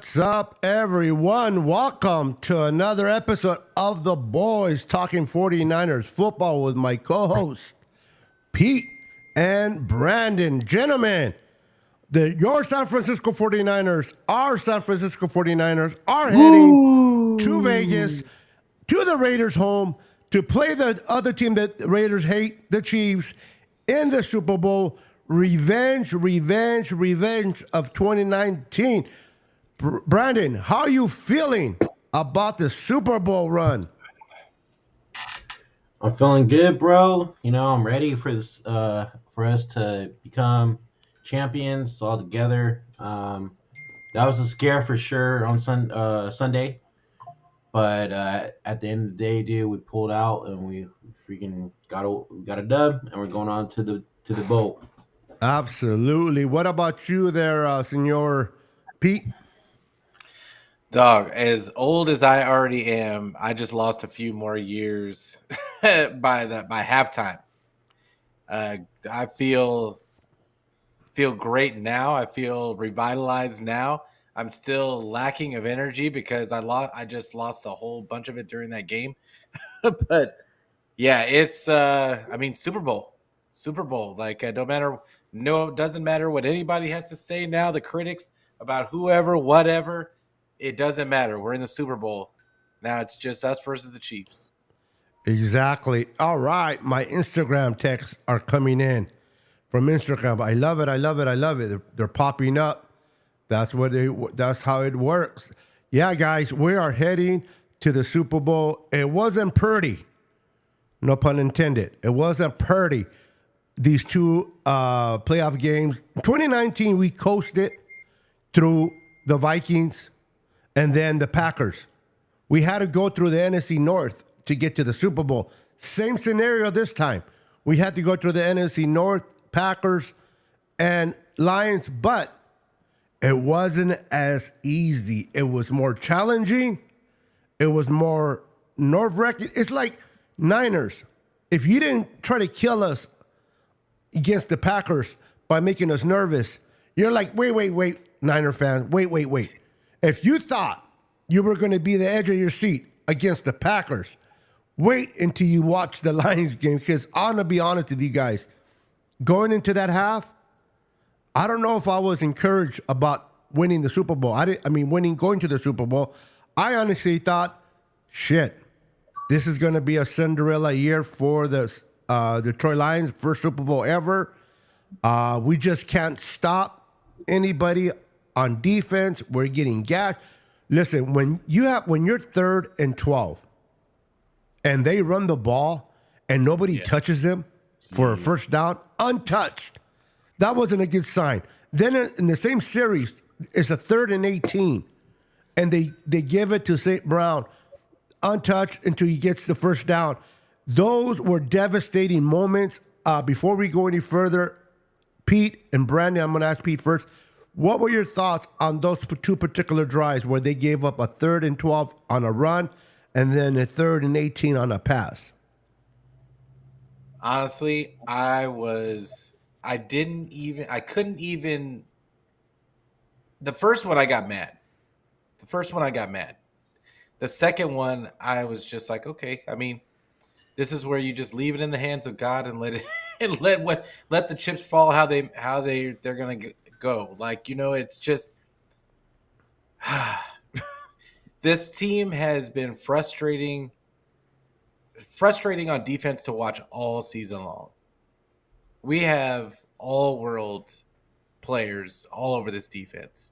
What's up, everyone? Welcome to another episode of The Boys Talking 49ers Football with my co-hosts, Pete and Brandon. Gentlemen, your San Francisco 49ers, our San Francisco 49ers are heading to Vegas, to the Raiders' home, to play the other team that the Raiders hate, the Chiefs, in the Super Bowl. Revenge of 2019. Brandon, how are you feeling about the Super Bowl run? I'm feeling good, bro. I'm ready for this. For us to become champions all together. That was a scare for sure on Sunday, but at the end of the day, dude, we pulled out and we freaking got a dub, and we're going on to the bowl. Absolutely. What about you there, Senor Pete? Dog, as old as I already am, I just lost a few more years by halftime. I feel great now. I feel revitalized now. I'm still lacking of energy because I just lost a whole bunch of it during that game. But yeah, it's Super Bowl. Super Bowl. Like it doesn't matter what anybody has to say now, the critics about whoever, whatever. It doesn't matter. We're in the Super Bowl. Now it's just us versus the Chiefs. Exactly. All right. My Instagram texts are coming in from Instagram. I love it. I love it. I love it. They're popping up. That's how it works. Yeah, guys, we are heading to the Super Bowl. It wasn't Purdy. No pun intended. It wasn't Purdy. These two playoff games. 2019, we coasted through the Vikings and then the Packers. We had to go through the NFC North to get to the Super Bowl. Same scenario this time. We had to go through the NFC North, Packers, and Lions, but it wasn't as easy. It was more challenging. It was more nerve-wracking. It's like Niners. If you didn't try to kill us against the Packers by making us nervous, you're like, wait, Niner fans, wait. If you thought you were going to be the edge of your seat against the Packers, wait until you watch the Lions game, because I'm going to be honest with you guys. Going into that half, I don't know if I was encouraged about winning the Super Bowl. Going to the Super Bowl. I honestly thought, shit, this is going to be a Cinderella year for the Detroit Lions, first Super Bowl ever. We just can't stop anybody on defense. We're getting gashed. Listen, when you're 3rd and 12 and they run the ball and nobody touches them for a first down, untouched, that wasn't a good sign. Then in the same series, it's a 3rd and 18, and they give it to St. Brown, untouched until he gets the first down. Those were devastating moments. Before we go any further, Pete and Brandon, I'm going to ask Pete first. What were your thoughts on those two particular drives where they gave up a 3rd and 12 on a run and then a 3rd and 18 on a pass? Honestly, I couldn't even. The first one I got mad. The second one, I was just like, okay. This is where you just leave it in the hands of God and let it and let the chips fall how they're gonna go. It's just this team has been frustrating on defense to watch all season long. We have all world players all over this defense.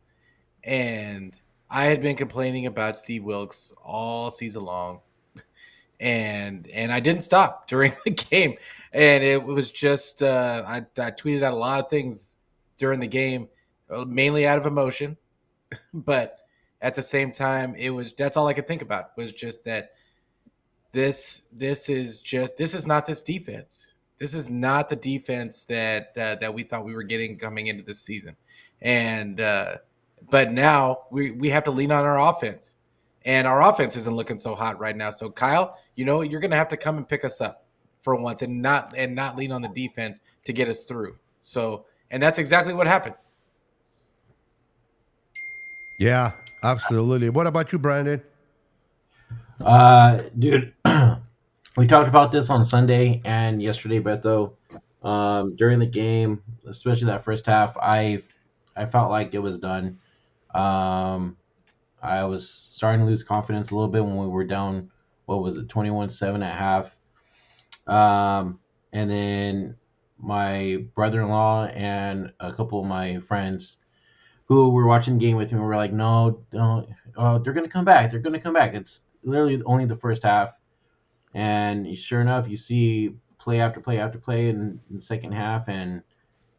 And I had been complaining about Steve Wilkes all season long. And I didn't stop during the game. And it was just I tweeted out a lot of things during the game, mainly out of emotion. But at the same time, that's all I could think about was just that this is not this defense. This is not the defense that we thought we were getting coming into this season. And but now we have to lean on our offense. And our offense isn't looking so hot right now. So Kyle, you're going to have to come and pick us up for once and not lean on the defense to get us through. So, and that's exactly what happened. Yeah, absolutely. What about you, Brandon? Dude, we talked about this on Sunday and yesterday, Beto. During the game, especially that first half, I felt like it was done. Um, I was starting to lose confidence a little bit when we were down. What was it, 21-7 at half? And then my brother-in-law and a couple of my friends who were watching the game with me were like, "No, don't. They're gonna come back. They're gonna come back. It's literally only the first half." And sure enough, you see play after play after play in the second half, and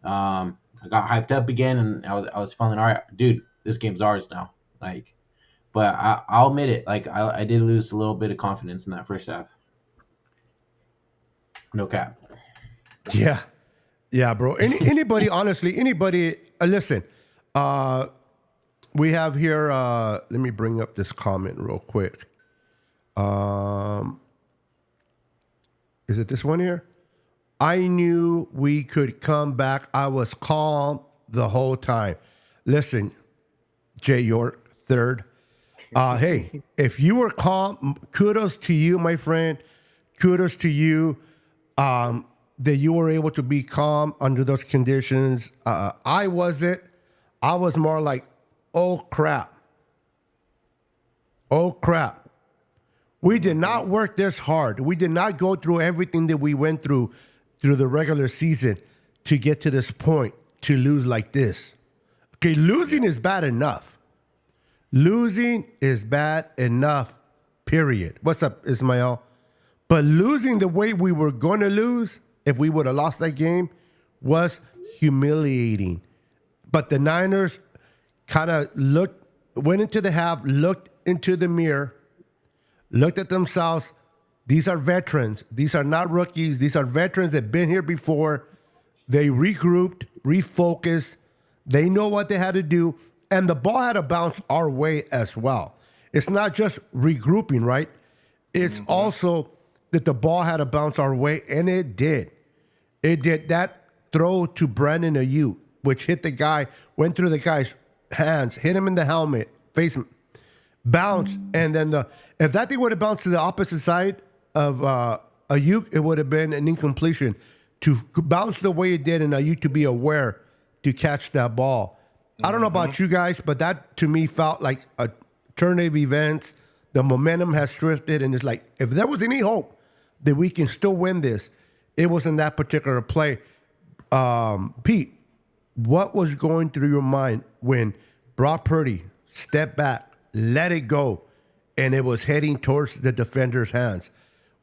I got hyped up again, and I was feeling all right, dude. This game's ours now. Like, but I'll admit it. Like, I did lose a little bit of confidence in that first half. No cap. Yeah. Yeah, bro. Anybody, honestly, anybody, listen, uh, we have here, let me bring up this comment real quick. Um, is it this one here? I knew we could come back. I was calm the whole time. Listen, Jay York, third. Hey, if you were calm, kudos to you, my friend. Kudos to you that you were able to be calm under those conditions. I wasn't. I was more like, oh crap. Oh crap. We did not work this hard. We did not go through everything that we went through the regular season to get to this point to lose like this. Okay, losing is bad enough. Losing is bad enough, period. What's up, Ismael? But losing the way we were going to lose, if we would have lost that game, was humiliating. But the Niners kind of went into the half, looked into the mirror, looked at themselves. These are veterans. These are not rookies. These are veterans that have been here before. They regrouped, refocused. They know what they had to do. And the ball had to bounce our way as well. It's not just regrouping, right? It's also that the ball had to bounce our way, and it did. It did. That throw to Brandon Ayuk, which hit the guy, went through the guy's hands, hit him in the helmet, face bounce, and then if that thing would have bounced to the opposite side of Ayuk, it would have been an incompletion. To bounce the way it did, and Ayuk to be aware to catch that ball. I don't know about you guys, but that to me felt like a turn of events. The momentum has shifted, and it's like if there was any hope that we can still win this, it was in that particular play. Pete, what was going through your mind when Brock Purdy stepped back, let it go, and it was heading towards the defender's hands?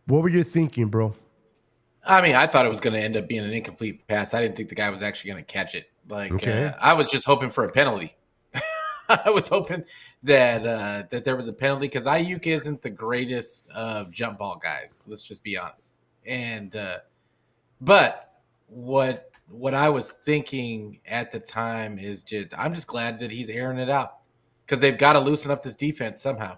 What were you thinking, bro? I mean, I thought it was going to end up being an incomplete pass. I didn't think the guy was actually going to catch it. Like, Okay. I was just hoping for a penalty. I was hoping that there was a penalty because Ayuk isn't the greatest of jump ball guys. Let's just be honest. And but what I was thinking at the time is I'm just glad that he's airing it out because they've got to loosen up this defense somehow.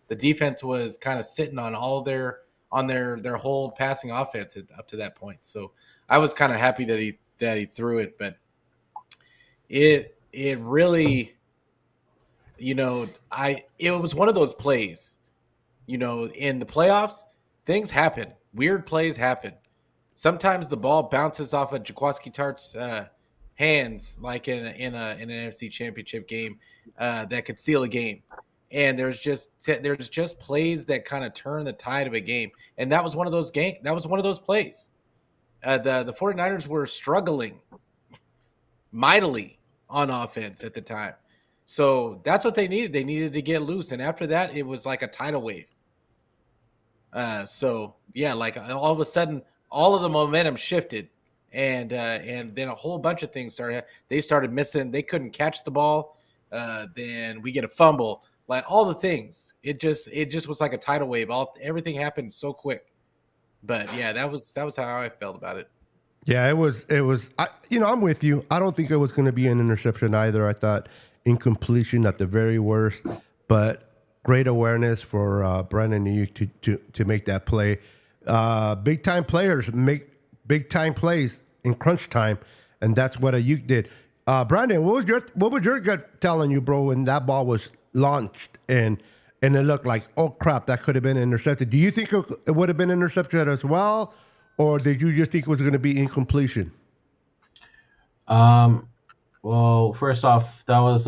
The defense was kind of sitting on all their whole passing offense up to that point. So I was kind of happy that he threw it, but it really, it was one of those plays, in the playoffs, things happen. Weird plays happen. Sometimes the ball bounces off of Jaquiski Tartt's hands, like in an NFC Championship game, that could seal a game. And there's just plays that kind of turn the tide of a game, and that was one of those plays. The 49ers were struggling mightily on offense at the time. So that's what they needed. They needed to get loose. And after that, it was like a tidal wave. So yeah, like all of a sudden, all of the momentum shifted, and then a whole bunch of things started. They started missing. They couldn't catch the ball. Then we get a fumble. Like all the things. It just was like a tidal wave. Everything happened so quick. But yeah, that was how I felt about it. Yeah, it was. I'm with you. I don't think it was going to be an interception either. I thought incompletion at the very worst, but great awareness for Brandon Ayuk to make that play. Big time players make big time plays in crunch time, and that's what Ayuk did. Brandon, what was your gut telling you, bro, when that ball was launched and it looked like, oh crap, that could have been intercepted? Do you think it would have been intercepted as well, or did you just think it was going to be incompletion? Well, first off, that was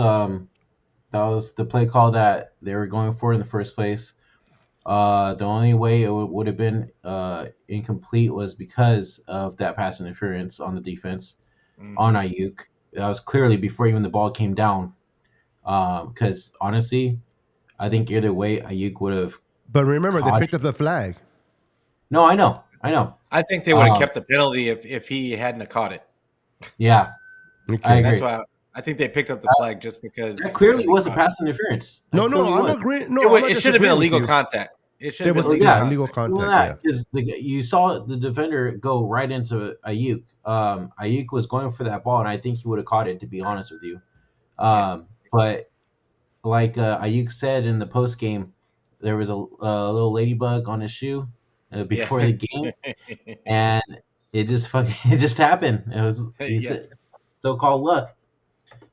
the play call that they were going for in the first place. The only way it would have been incomplete was because of that pass interference on the defense on Ayuk. That was clearly before even the ball came down. Because honestly, I think either way, Ayuk would have But remember, they caught picked it. up the flag. No, I know. I think they would have Um, kept the penalty if he hadn't have caught it. Yeah, I Okay. agree. That's why I think they picked up the flag just because. That clearly he was a caught pass interference. That No, clearly I'm was. agreeing. No, It, I'm not it should have been a disagreeing with legal you. contact. It should It have was been legal Yeah. contact. illegal Even contact. that, because you saw the defender go right into Ayuk. Ayuk was going for that ball, and I think he would have caught it. To be honest with you, but like Ayuk said in the post game, there was a little ladybug on his shoe before the game, and it just it just happened. It was so-called luck.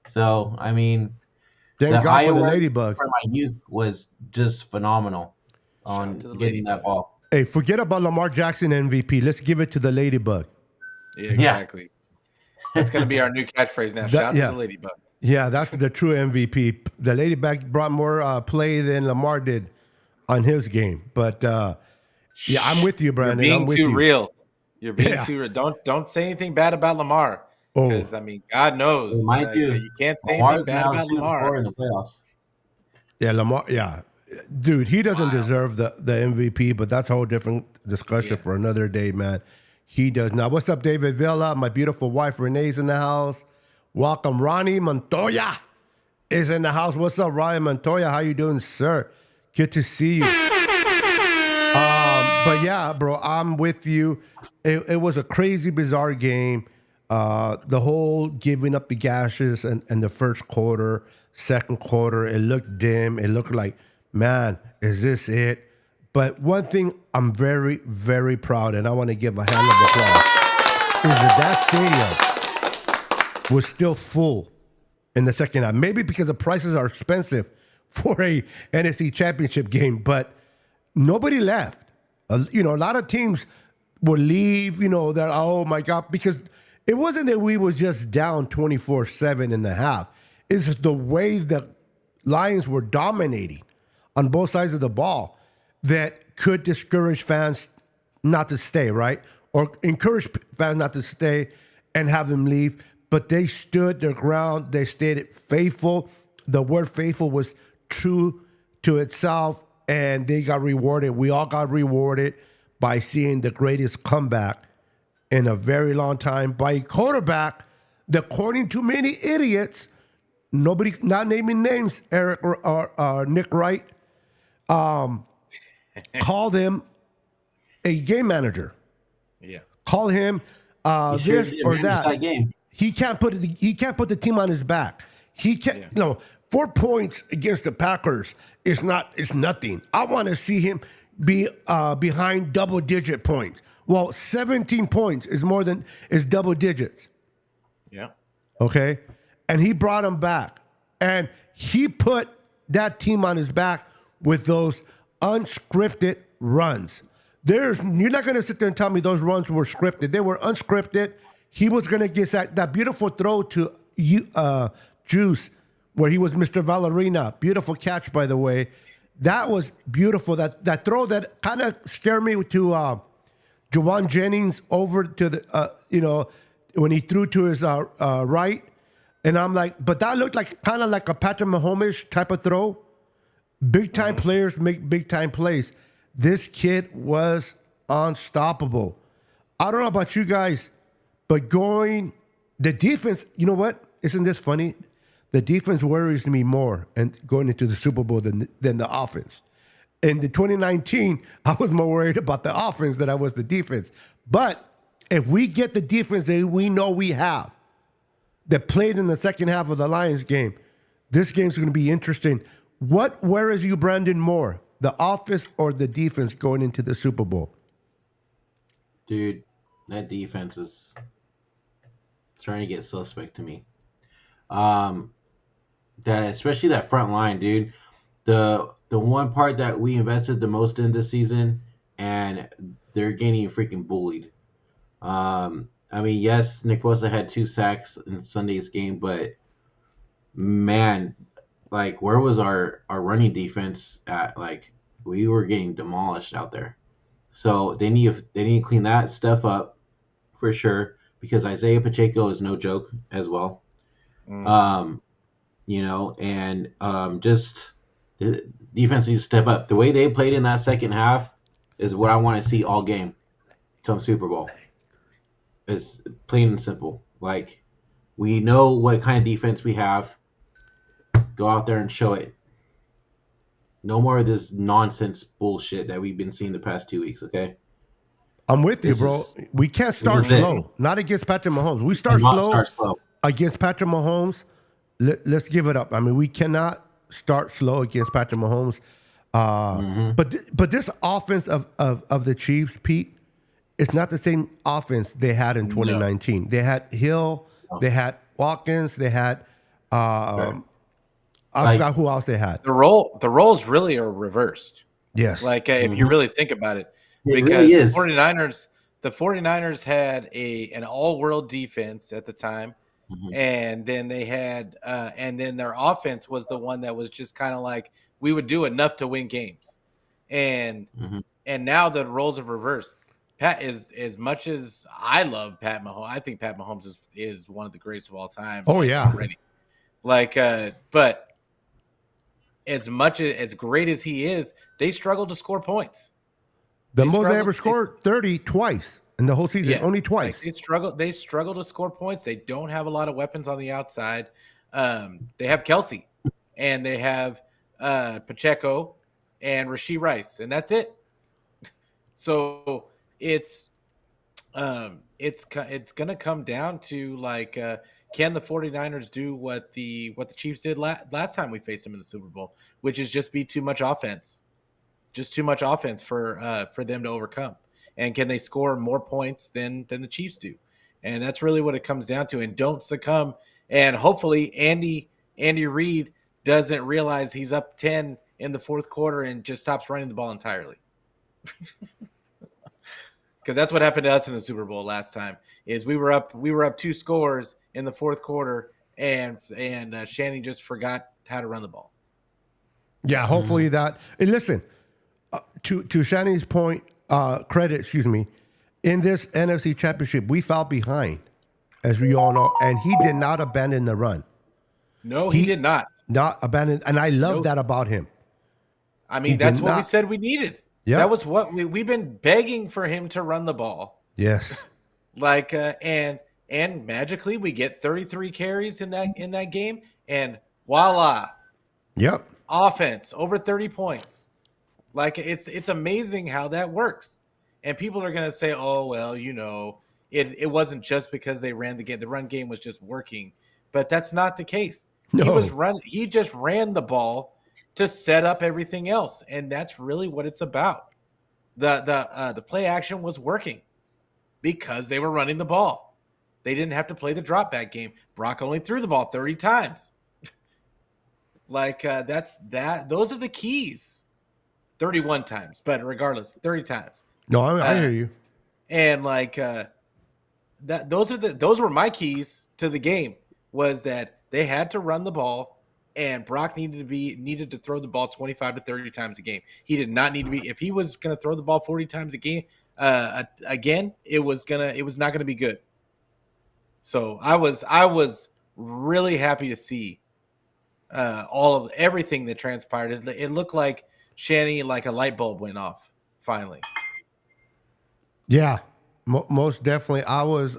So I mean, Thank the God eye for the awareness ladybug. from Ayuk was just phenomenal Shout on to the getting that ladybug. ball. Hey, forget about Lamar Jackson MVP. Let's give it to the ladybug. Yeah, exactly. That's going to be our new catchphrase now. Shout to the ladybug. Yeah, that's the true MVP. The ladybug brought more play than Lamar did on his game. But yeah, I'm with you, Brandon. You're I'm being with too you. real. You're being Yeah. too real. Don't say anything bad about Lamar. Oh, Because I mean, God knows Mind you, you can't say anything Lamar's bad now about 2-4 Lamar. in the playoffs. yeah, Lamar. Yeah, dude, he doesn't deserve the MVP, but that's a whole different discussion for another day, man. He does not. What's up, David Villa? My beautiful wife Renee's in the house. Welcome, Ronnie Montoya is in the house. What's up, Ryan Montoya? How you doing, sir? Good to see you. But yeah, bro, I'm with you. It was a crazy, bizarre game. The whole giving up the gashes and the first quarter, second quarter, it looked dim. It looked like, man, is this it? But one thing I'm very, very proud, and I want to give a hand of applause, is that stadium was still full in the second half. Maybe because the prices are expensive for a NFC championship game, but nobody left. A lot of teams would leave, that, oh my God, because it wasn't that we was just down 24-7 in the half. It's the way the Lions were dominating on both sides of the ball that could discourage fans not to stay, right? Or encourage fans not to stay and have them leave. But they stood their ground. They stayed faithful. The word faithful was true to itself, and they got rewarded. We all got rewarded by seeing the greatest comeback in a very long time by a quarterback that, according to many idiots, nobody, not naming names, Eric or Nick Wright, called him a game manager. Yeah. Call him this or that. Game. He can't put the team on his back. He can't. 4 points against the Packers is nothing. I want to see him be behind double-digit points. Well, 17 points is double digits. Yeah. Okay, and he brought him back, and he put that team on his back with those unscripted runs. You're not going to sit there and tell me those runs were scripted. They were unscripted. He was going to get that beautiful throw to Juice, where he was Mr. Ballerina. Beautiful catch, by the way. That was beautiful. That throw that kind of scared me to Jawan Jennings over to the, when he threw to his right. And I'm like, but that looked like kind of like a Patrick Mahomes type of throw. Big time players make big time plays. This kid was unstoppable. I don't know about you guys, but the defense, you know what? Isn't this funny? The defense worries me more and going into the Super Bowl than the offense. In the 2019, I was more worried about the offense than I was the defense. But if we get the defense that we know we have, that played in the second half of the Lions game, this game's going to be interesting. What worries you, Brandon, more, the offense or the defense going into the Super Bowl? Dude, that defense is starting to get suspect to me. That especially that front line, dude. The one part that we invested the most in this season, and they're getting freaking bullied. I mean, yes, Nick Bosa had 2 sacks in Sunday's game, but man, like where was our running defense at? Like we were getting demolished out there. So they need to clean that stuff up for sure because Isaiah Pacheco is no joke as well. Mhm. Um, and just the defense needs to step up. The way they played in that second half is what I want to see all game come Super Bowl. It's plain and simple. Like we know what kind of defense we have. Go out there and show it. No more of this nonsense bullshit that we've been seeing the past 2 weeks. Okay, I'm with you, this bro. is We can't this start is it. slow. Not against Patrick Mahomes. We start Cannot slow start slow. against Patrick Mahomes. Let's give it up. I mean, we cannot start slow against Patrick Mahomes. Hmm. But this offense of the Chiefs, Pete, it's not the same offense they had in No. 2019. They had Hill, they had Watkins, they had Right. I Like forgot who else they had. The roles really are reversed. Yes. Like if you mhm. really think about it, It really because is. the 49ers had an all-world defense at the time, Hmm. and then they had and then their offense was the one that was just kind of like we would do enough to win games. And Hmm. and now the roles have reversed. Pat is as much as I love Pat Mahomes, I think Pat Mahomes is one of the greatest of all time, Oh like yeah. already. Like but as much as great as he is, they struggle to score points. The They most they struggle. ever scored 30 twice in the whole season. Yeah, Only like twice. they struggle to score points. They don't have a lot of weapons on the outside. They have Kelsey, and they have Pacheco and Rasheed Rice, and that's it. So it's gonna come down to like can the 49ers do what the Chiefs did last time we faced them in the Super Bowl, which is just be too much offense, just too much offense for them to overcome. And can they score more points than the Chiefs do? And that's really what it comes down to. And don't succumb. And hopefully Andy Reid doesn't realize he's up 10 in the fourth quarter and just stops running the ball entirely. Because that's what happened to us in the Super Bowl last time. Is we were up 2 scores in the fourth quarter, and Shanny just forgot how to run the ball. Yeah, hopefully that. And listen, to Shani's point, credit, excuse me, in this NFC Championship, we fell behind, as we all know, and he did not abandon the run. No, he did not. Not abandon, and I love Nope. that about him. I He mean, that's did what we not. said we needed. Yeah. That was what we've been begging for him to run the ball. Yes. Like and magically we get 33 carries in that game, and voila, Yep. offense over 30 points. Like it's amazing how that works. And people are gonna say, oh well, it wasn't just because they ran the game. The run game was just working, but that's not the case. No. He just ran the ball to set up everything else, and that's really what it's about. The play action was working because they were running the ball. They didn't have to play the drop back game. Brock only threw the ball 30 times. Like those are the keys. 31 times, but regardless, 30 times. No, I hear you. And like those were my keys to the game, was that they had to run the ball, and Brock needed to throw the ball 25 to 30 times a game. He did not need to be, if he was going to throw the ball 40 times a game again, it was not going to be good. So I was really happy to see all of everything that transpired. It looked like Shanny, like a light bulb went off finally. Yeah, most definitely. I was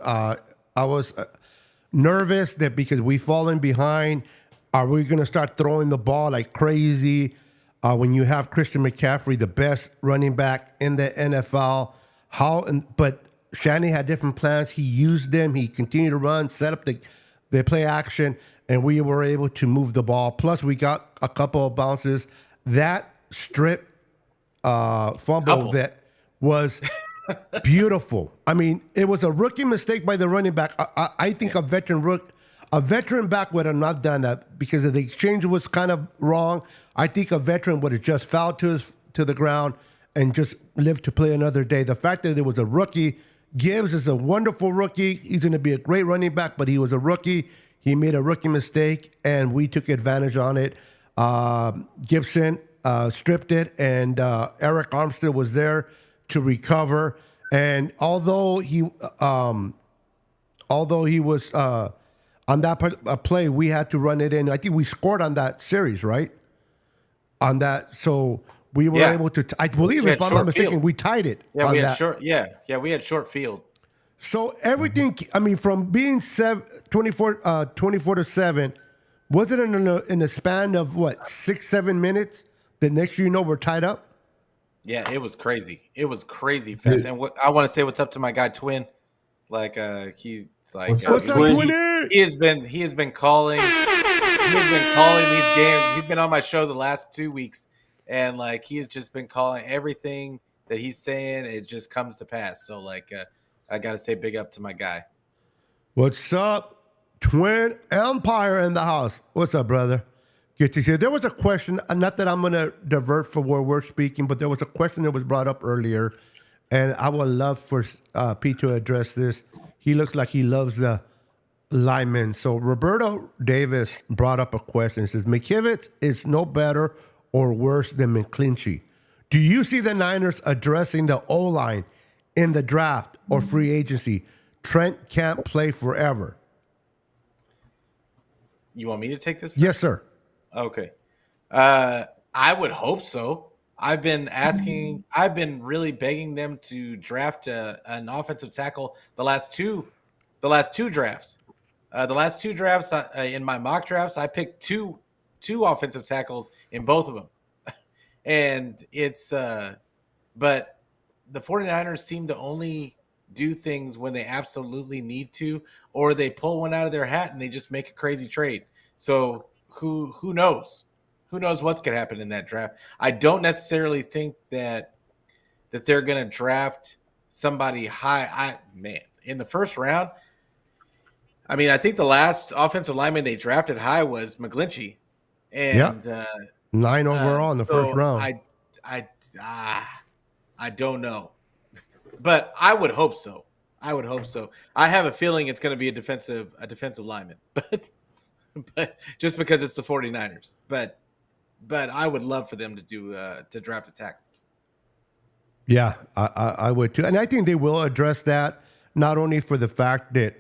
nervous that because we fallen behind, are we going to start throwing the ball like crazy? When you have Christian McCaffrey, the best running back in the NFL, but Shanny had different plans. He used them. He continued to run, set up the play action, and we were able to move the ball. Plus, we got a couple of bounces. That strip fumble Couple. that was beautiful. I mean, it was a rookie mistake by the running back. I think a veteran A veteran back would have not done that because the exchange was kind of wrong. I think a veteran would have just fell to the ground and just lived to play another day. The fact that it was a rookie, Gibbs is a wonderful rookie. He's going to be a great running back, but he was a rookie. He made a rookie mistake, and we took advantage on it. Gibson stripped it, and Eric Armstead was there to recover. And although he was on that play, we had to run it in. I think we scored on that series, right? On that, so we were able to. I believe, if I'm not mistaken, we tied it. Yeah, we had short. Yeah, we had short field. So everything. I mean, from being 24 to 7, was it in a span of what 6-7 minutes? The next you know, we're tied up. Yeah, it was crazy. It was crazy fast. And I want to say what's up to my guy Twin. What's up, Twinny? He has been calling. He has been calling these games. He's been on my show the last 2 weeks, and he has just been calling everything that he's saying. It just comes to pass. So I gotta say big up to my guy. What's up, Twin Empire in the house? What's up, brother? Good to see you. There was a question, not that I'm going to divert from where we're speaking, but there was a question that was brought up earlier, and I would love for Pete to address this. He looks like he loves the linemen. So Roberto Davis brought up a question. He says, McKivitz is no better or worse than McClinchy. Do you see the Niners addressing the O-line in the draft or free agency? Trent can't play forever. You want me to take this? Yes, sir. Okay. I would hope so. I've been really begging them to draft an offensive tackle the last two drafts. The last two drafts in my mock drafts, I picked two offensive tackles in both of them. And it's but the 49ers seem to only do things when they absolutely need to, or they pull one out of their hat and they just make a crazy trade. So who knows? Who knows what could happen in that draft? I don't necessarily think that they're going to draft somebody high. In the first round, I mean, I think the last offensive lineman they drafted high was McGlinchey, and 9 overall in the first round. I don't know, but I would hope so. I have a feeling it's going to be a defensive lineman, but just because it's the 49ers, but I would love for them to draft a tackle. Yeah, I would too, and I think they will address that not only for the fact that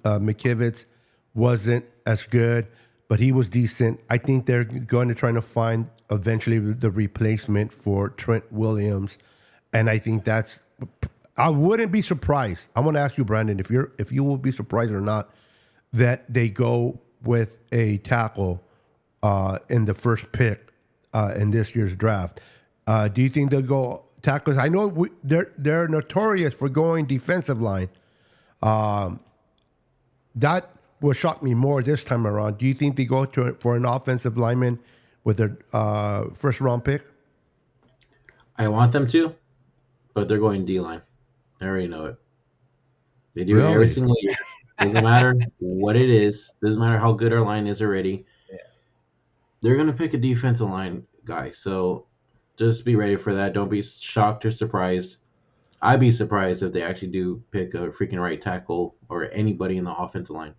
McKivitz wasn't as good, but he was decent. I think they're going to try to find eventually the replacement for Trent Williams, and I think I wouldn't be surprised. I want to ask you, Brandon, if you will be surprised or not that they go with a tackle in the first pick in this year's draft. Do you think they'll go tackles? I know they're notorious for going defensive line. That will shock me more this time around. Do you think they go for an offensive lineman with their first round pick? I want them to, but they're going D-line. I already know it. They do it every single year. Doesn't matter what it is. Doesn't matter how good our line is already. Yeah. They're going to pick a defensive line guy. So just be ready for that. Don't be shocked or surprised. I'd be surprised if they actually do pick a freaking right tackle or anybody in the offensive line.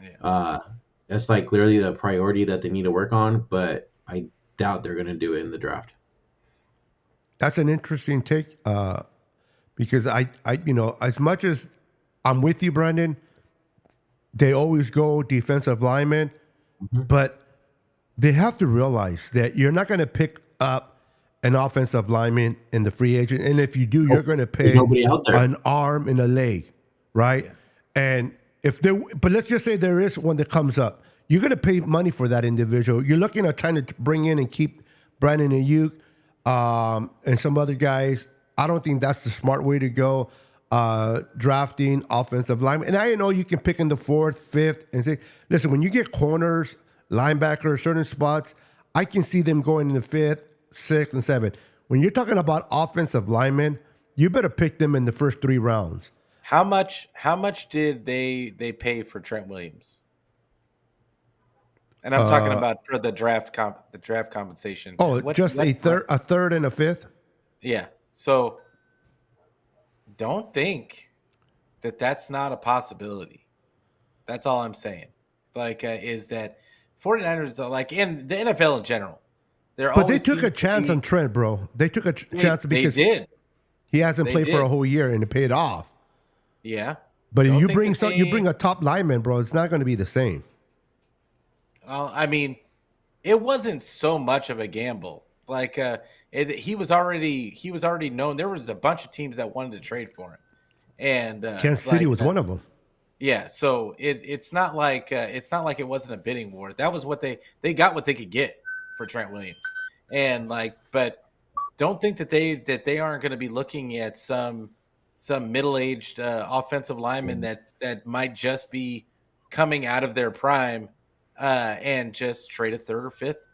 Yeah. That's clearly the priority that they need to work on, but I doubt they're going to do it in the draft. That's an interesting take because I as much as I'm with you, Brandon, they always go defensive linemen, but they have to realize that you're not going to pick up an offensive lineman in the free agent. And if you do, you're going to pay an arm and a leg, right? Yeah. And but let's just say there is one that comes up. You're going to pay money for that individual. You're looking at trying to bring in and keep Brandon Ayuk and some other guys. I don't think that's the smart way to go. Drafting offensive linemen. And I know you can pick in the 4th, 5th, and say, listen, when you get corners, linebackers, certain spots, I can see them going in the 5th, 6th, and 7th. When you're talking about offensive linemen, you better pick them in the first 3 rounds. How much did they pay for Trent Williams? And I'm talking Uh, about for the draft compensation. just a third and a fifth. Yeah. So don't think that that's not a possibility. That's all I'm saying. Like, is that 49ers, like in the NFL in general, there But they always took a seems to chance be. on Trent, bro. They took a chance They because did. he hasn't They played for a did. whole year and it paid off. Yeah. But if Don't you think bring that you bring a top lineman, bro, it's not going to be the same. I mean, it wasn't so much of a gamble. Like, he was already known. There was a bunch of teams that wanted to trade for him, and Kansas City was one of them. yeah. So it's not like it wasn't a bidding war. That was what they got what they could get for Trent Williams, and like, but don't think that they aren't going to be looking at some middle-aged offensive lineman that might just be coming out of their prime, and just trade a third or fifth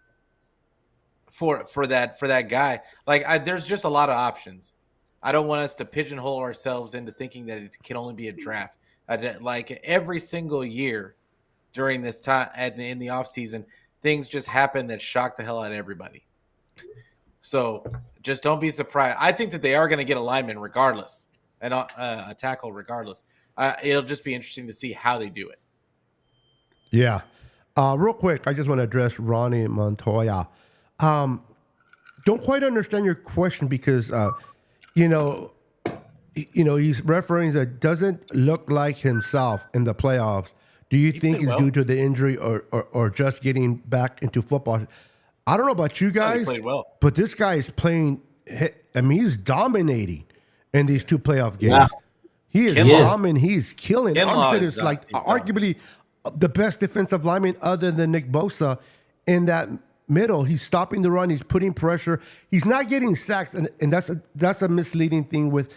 for that guy. Like, there's just a lot of options. I don't want us to pigeonhole ourselves into thinking that it can only be a draft. Like every single year during this time in the off season, things just happen that shock the hell out of everybody. So just don't be surprised. I think that they are going to get a lineman regardless, and a tackle regardless. It'll just be interesting to see how they do it. Yeah. Real quick, I just want to address Ronnie Montoya. Don't quite understand your question because, you know, he's referring that doesn't look like himself in the playoffs. Do you think it's due to the injury or just getting back into football? I don't know about you guys, he played well. but this guy is playing. I mean, he's dominating in these two playoff games. Yeah. He is dominating. He's killing. Armstead is like arguably the best defensive lineman other than Nick Bosa in that middle. He's stopping the run. He's putting pressure. He's not getting sacks, and that's a misleading thing with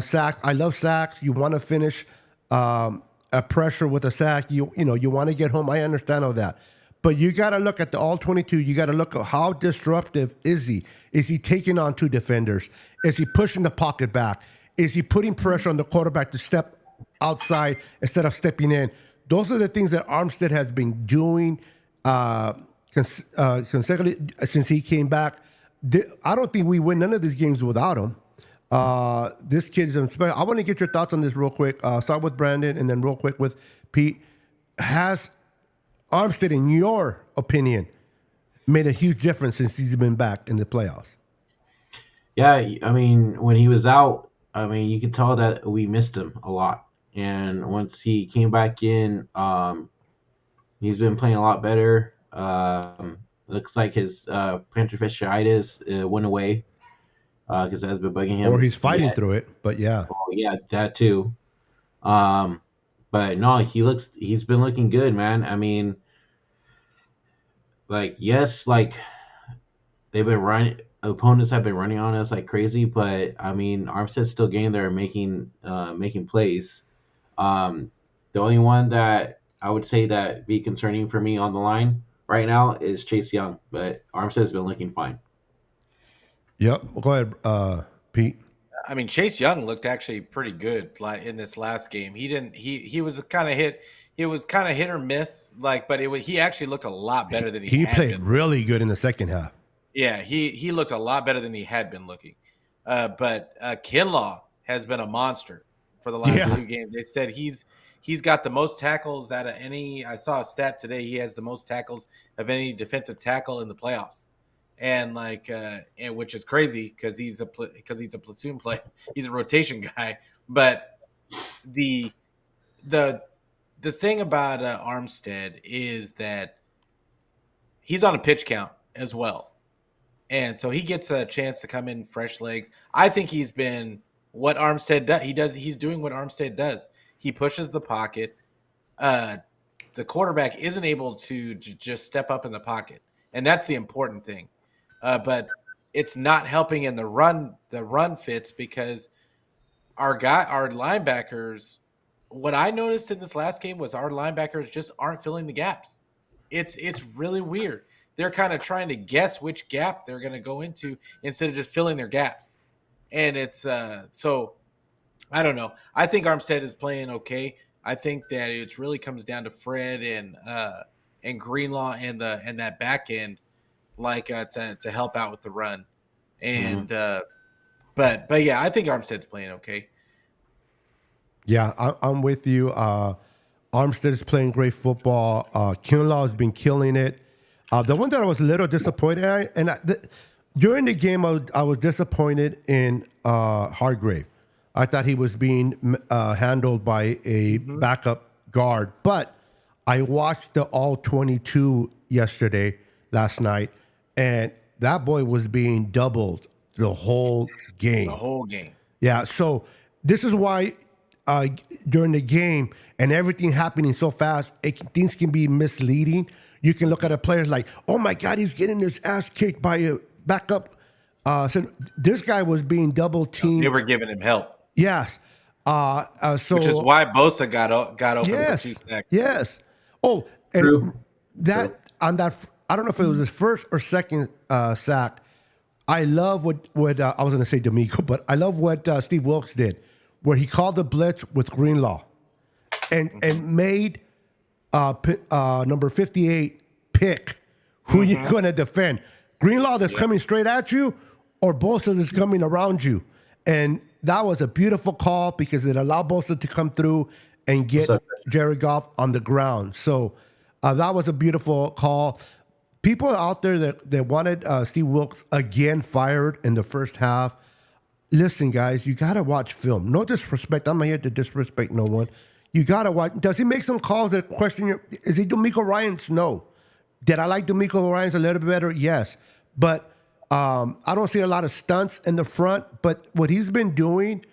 sacks. I love sacks. You want to finish a pressure with a sack. You want to get home. I understand all that. But you got to look at the all 22. You got to look at how disruptive is he? Is he taking on two defenders? Is he pushing the pocket back? Is he putting pressure on the quarterback to step outside instead of stepping in? Those are the things that Armstead has been doing consecutively since he came back. I don't think we win none of these games without him. This kid is special. I want to get your thoughts on this real quick. Start with Brandon and then real quick with Pete. Has Armstead, in your opinion, made a huge difference since he's been back in the playoffs? Yeah, I mean, when he was out, I mean, you could tell that we missed him a lot. And once he came back in, he's been playing a lot better. Looks like his plantar fasciitis went away because it has been bugging him. Or he's fighting through it, but yeah. Oh, yeah, that too. But no, he's been looking good, man. I mean, like, yes, like they've been running, opponents have been running on us like crazy, but I mean, Armstead's still getting there and making plays. The only one that I would say that be concerning for me on the line right now is Chase Young, but Armstead's been looking fine. Yep. Go ahead, Pete. I mean, Chase Young looked actually pretty good like in this last game. He was kind of hit. It was kind of hit or miss, like, but he actually looked a lot better than he had played been. Really good in the second half. Yeah, he looked a lot better than he had been looking. But Kinlaw has been a monster for the last two games. They said he's got the most tackles out of any. I saw a stat today. He has the most tackles of any defensive tackle in the playoffs, and like, and which is crazy because he's a platoon player. He's a rotation guy. But the thing about Armstead is that he's on a pitch count as well. And so he gets a chance to come in fresh legs. I think he's been what Armstead does. He's doing what Armstead does. He pushes the pocket. The quarterback isn't able to just step up in the pocket, and that's the important thing. But it's not helping in the run. The run fits because our linebackers. What I noticed in this last game was our linebackers just aren't filling the gaps. It's really weird. They're kind of trying to guess which gap they're going to go into instead of just filling their gaps. And it's so I don't know. I think Armstead is playing okay. I think that it really comes down to Fred and Greenlaw and that back end, like to help out with the run. Mm-hmm. And but yeah, I think Armstead's playing okay. Yeah, I'm with you. Armstead is playing great football. Kinlaw has been killing it. The one that I was a little disappointed at, during the game, I was disappointed in Hargrave. I thought he was being handled by a backup guard, but I watched the all 22 last night, and that boy was being doubled the whole game. The whole game. Yeah, so this is why during the game and everything happening so fast, things can be misleading. You can look at a player like, oh my God, he's getting his ass kicked by a backup. So this guy was being double teamed. They were giving him help. Yes. So Which is why Bosa got open yes, for 2 sacks. yes. Oh, and True. on that, I don't know if it was his first or second sack. I love what I was going to say D'Amico, but I love what Steve Wilkes did, where he called the blitz with Greenlaw, and made number 58 pick who you're going to defend. Greenlaw that's coming straight at you, or Bosa that's coming around you, and that was a beautiful call because it allowed Bosa to come through and get Jared Goff on the ground. So that was a beautiful call. People out there that wanted Steve Wilkes again fired in the first half, listen, guys, you got to watch film. No disrespect. I'm not here to disrespect no one. You got to watch. Does he make some calls that question your, is he D'Amico Ryans? No. Did I like D'Amico Ryans a little bit better? Yes. But I don't see a lot of stunts in the front, but what he's been doing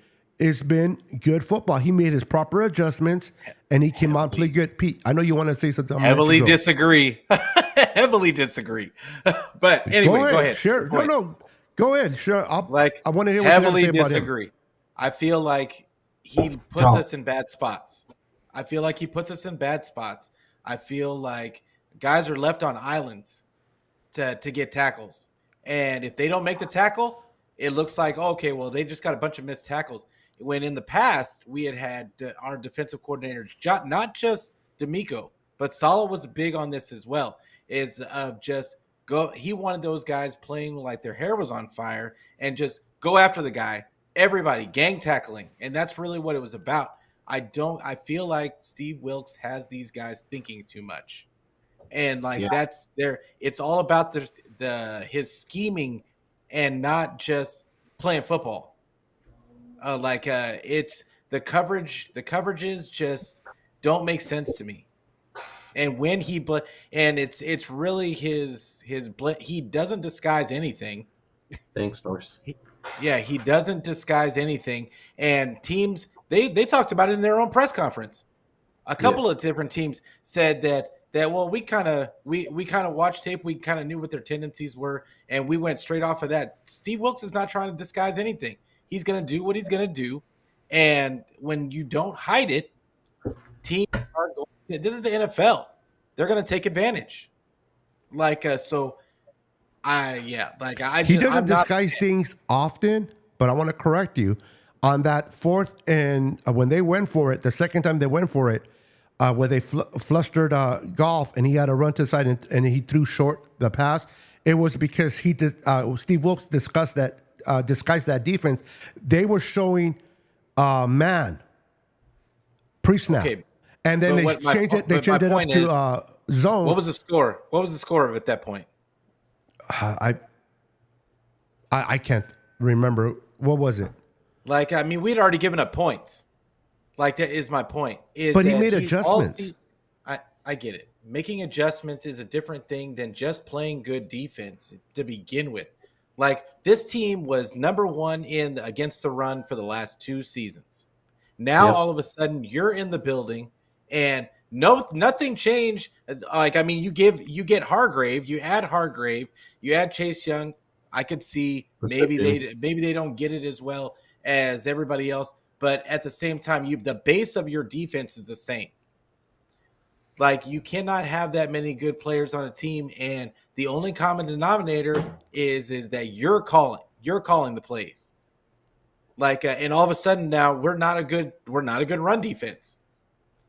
has been good football. He made his proper adjustments, and he came out and played good. Pete, I know you want to say something. Heavily disagree. Heavily disagree. But anyway, go ahead. Sure. No. Go ahead. Sure. I want to hear what heavily you have to say disagree. About him. I feel like he puts us in bad spots. I feel like guys are left on islands to get tackles. And if they don't make the tackle, it looks like, okay, well, they just got a bunch of missed tackles. When in the past, we had our defensive coordinator, not just D'Amico, but Saleh was big on this as well, is just go. He wanted those guys playing like their hair was on fire and just go after the guy. Everybody, gang tackling. And that's really what it was about. I feel like Steve Wilkes has these guys thinking too much. And that's there. It's all about his scheming and not just playing football. It's the coverage. The coverages just don't make sense to me. And when it's really his he doesn't disguise anything. Thanks, Norse. He doesn't disguise anything. And teams they talked about it in their own press conference. A couple of different teams said that well, we kind of watched tape, we kind of knew what their tendencies were, and we went straight off of that. Steve Wilkes is not trying to disguise anything. He's going to do what he's going to do, and when you don't hide it, teams are going to, this is the NFL. They're going to take advantage. He doesn't disguise things often, but I want to correct you on that fourth and when they went for it, the second time they went for it, where they flustered Goff and he had to run to the side and he threw short the pass. It was because Steve Wilkes disguised that defense. They were showing man pre-snap, and then they changed it. They changed it up to zone. What was the score? What was the score at that point? I can't remember. What was it? We'd already given up points. That is my point. But he made adjustments. I get it. Making adjustments is a different thing than just playing good defense to begin with. This team was number one against the run for the last 2 seasons. Now all of a sudden you're in the building and nothing changed. You get Hargrave, you add Hargrave, you add Chase Young. I could see maybe they don't get it as well as everybody else. But at the same time, the base of your defense is the same. You cannot have that many good players on a team, and the only common denominator is that you're calling the plays. Like, and all of a sudden now we're not a good run defense.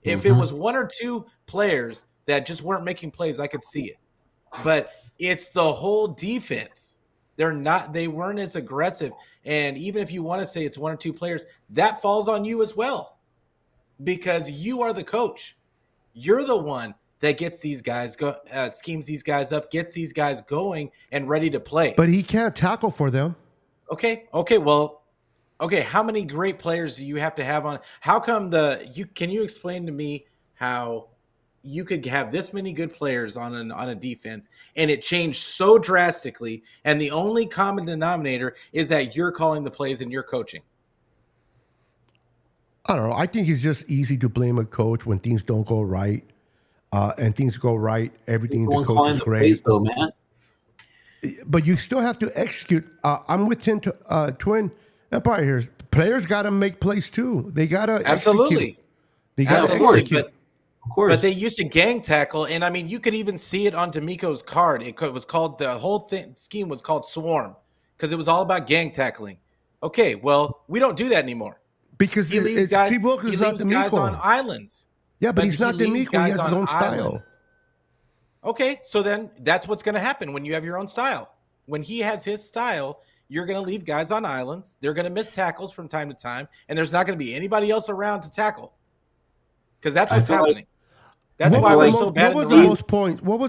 If it Mhm. was one or two players that just weren't making plays, I could see it. But it's the whole defense. They weren't as aggressive. And even if you want to say it's one or two players, that falls on you as well. Because you are the coach. You're the one that gets these guys schemes these guys up, gets these guys going and ready to play. But he can't tackle for them. Okay. Well, how many great players do you have to have on? How come can you explain to me how you could have this many good players on a defense and it changed so drastically, and the only common denominator is that you're calling the plays and you're coaching? I don't know. I think it's just easy to blame a coach when things don't go right. And things go right, everything the coach is great. Plays, though, man. But you still have to execute. I'm with Twin Empire here. Players got to make plays too. They got to Absolutely. execute. They got to execute. Of course. But they used to gang tackle, and I mean, you could even see it on D'Amico's card. It was called, the whole scheme was called Swarm, because it was all about gang tackling. Okay, well, we don't do that anymore. Because He leaves guys D'Amico on islands. Yeah, but he's not D'Amico. He has his own style. Islands. Okay, so then that's what's going to happen when you have your own style. When he has his style, you're going to leave guys on islands. They're going to miss tackles from time to time, and there's not going to be anybody else around to tackle, because that's what's happening. That's why we're so bad. What was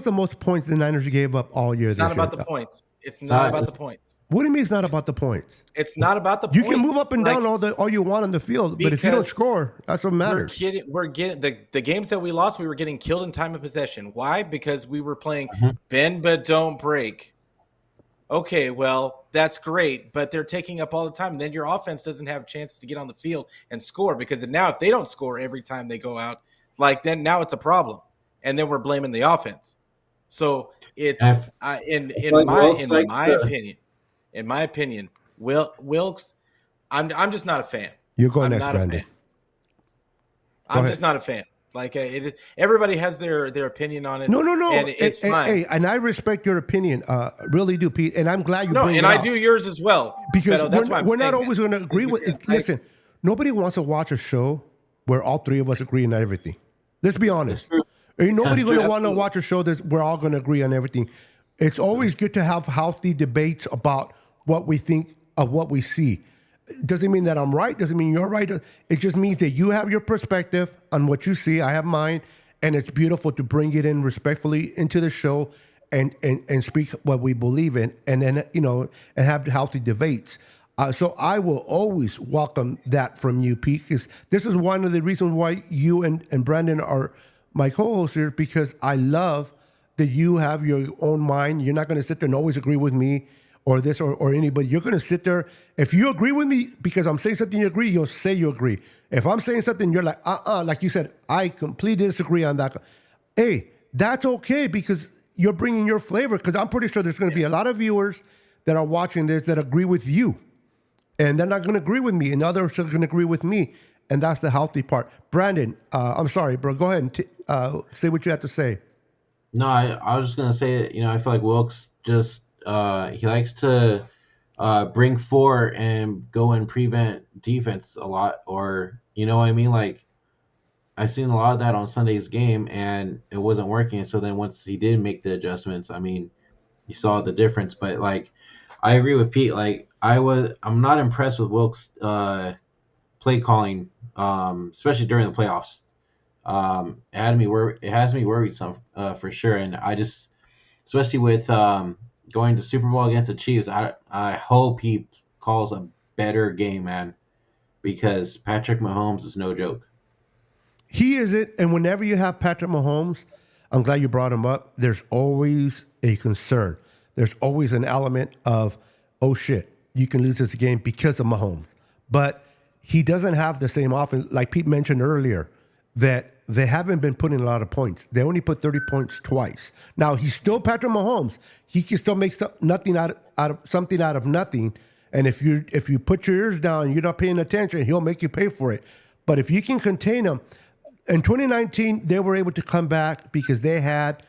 the most points the Niners gave up all year? It's not about the points. It's not about the points. What do you mean it's not about the points? It's not about the points. You points. can move up and down all you want on the field, but if you don't score, that's what matters. We're getting the games that we lost, we were getting killed in time of possession. Why? Because we were playing bend but don't break. Okay, well, that's great, but they're taking up all the time. And then your offense doesn't have a chance to get on the field and score, because now if they don't score every time they go out, then now it's a problem. And then we're blaming the offense. So it's in my opinion, Wilkes, I'm just not a fan. You're going next, Brandon. I'm just not a fan. Like, everybody has their opinion on it. No. And it's fine. Hey, and I respect your opinion, really do, Pete. And I'm glad you bring it up. I do yours as well. Because we're not always going to agree with it. Listen, nobody wants to watch a show where all three of us agree on everything. Let's be honest. Ain't nobody going to want to watch a show that we're all going to agree on everything. It's always good to have healthy debates about what we think of what we see. Doesn't mean that I'm right. Doesn't mean you're right. It just means that you have your perspective on what you see. I have mine. And it's beautiful to bring it in respectfully into the show and speak what we believe in, and then, and have healthy debates. So I will always welcome that from you, Pete, because this is one of the reasons why you and Brandon are my co-hosts here, because I love that you have your own mind. You're not going to sit there and always agree with me or this or anybody. You're going to sit there. If you agree with me because I'm saying something you agree, you'll say you agree. If I'm saying something, you're like, like you said, I completely disagree on that. Hey, that's okay, because you're bringing your flavor, because I'm pretty sure there's going to be a lot of viewers that are watching this that agree with you. And they're not going to agree with me, and others are going to agree with me. And that's the healthy part. Brandon, I'm sorry, bro. Go ahead and say what you have to say. No, I was just going to say that, I feel like Wilkes just, he likes to bring four and go and prevent defense a lot. Or, you know what I mean? Like, I've seen a lot of that on Sunday's game, and it wasn't working. So then once he did make the adjustments, I mean, you saw the difference. But, like, I agree with Pete. Like, I'm not impressed with Wilkes' play calling, especially during the playoffs. It has me worried some for sure, and I just, especially with going to Super Bowl against the Chiefs, I hope he calls a better game, man, because Patrick Mahomes is no joke. He isn't, and whenever you have Patrick Mahomes, I'm glad you brought him up. There's always a concern. There's always an element of, oh shit, you can lose this game because of Mahomes, but he doesn't have the same offense. Like Pete mentioned earlier, that they haven't been putting a lot of points. They only put 30 points twice. Now, he's still Patrick Mahomes. He can still make something out of nothing. And if you put your ears down and you're not paying attention, he'll make you pay for it. But if you can contain him, in 2019, they were able to come back because they had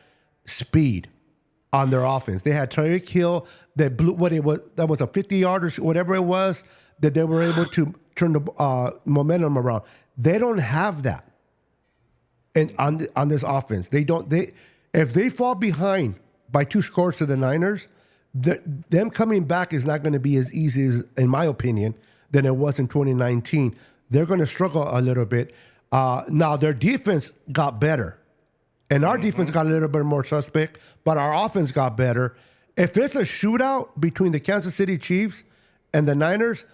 speed on their offense. They had Tyreek Hill that blew that was a 50-yard or whatever it was, that they were able to turn the momentum around. They don't have that, and on this offense, they don't. If they fall behind by 2 scores to the Niners, them coming back is not going to be as easy, as, in my opinion, than it was in 2019. They're going to struggle a little bit. Now their defense got better, and our defense got a little bit more suspect, but our offense got better. If it's a shootout between the Kansas City Chiefs and the Niners,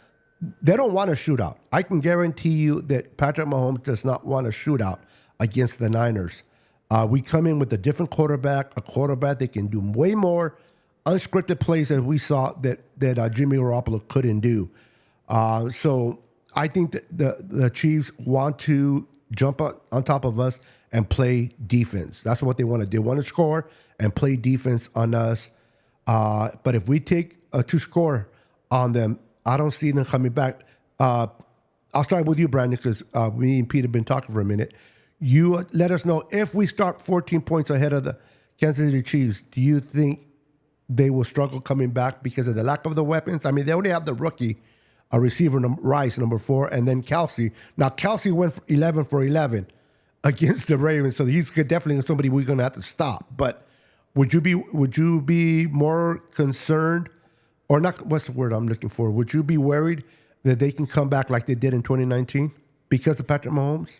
they don't want a shootout. I can guarantee you that Patrick Mahomes does not want a shootout against the Niners. We come in with a different quarterback, a quarterback that can do way more unscripted plays that we saw that Jimmy Garoppolo couldn't do. So I think that the Chiefs want to jump on top of us and play defense. That's what they want to do. They want to score and play defense on us. But if we take a 2-score on them, I don't see them coming back. I'll start with you, Brandon, because me and Pete have been talking for a minute. You let us know if we start 14 points ahead of the Kansas City Chiefs, do you think they will struggle coming back because of the lack of the weapons? I mean, they only have the rookie, a receiver, Rice, number 4, and then Kelsey. Now, Kelsey went for 11 for 11 against the Ravens, so he's definitely somebody we're going to have to stop. But would you be more concerned, or not? What's the word I'm looking for? Would you be worried that they can come back like they did in 2019 because of Patrick Mahomes?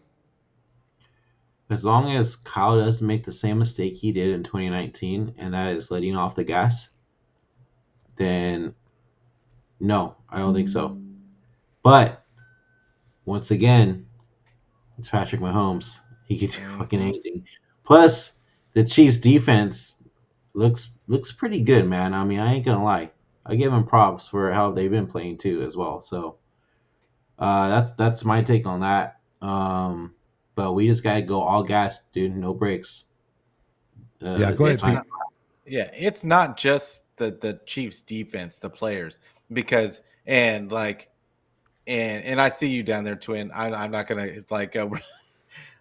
As long as Kyle doesn't make the same mistake he did in 2019, and that is letting off the gas, then no, I don't think so. But once again, it's Patrick Mahomes. He can do fucking anything. Plus, the Chiefs' defense looks pretty good, man. I mean, I ain't gonna lie. I give them props for how they've been playing too, as well. So that's my take on that. But we just gotta go all gas, dude. No brakes. Yeah, go ahead, Pete. Yeah, it's not just the Chiefs defense, the players, because and I see you down there, Twin. I'm not gonna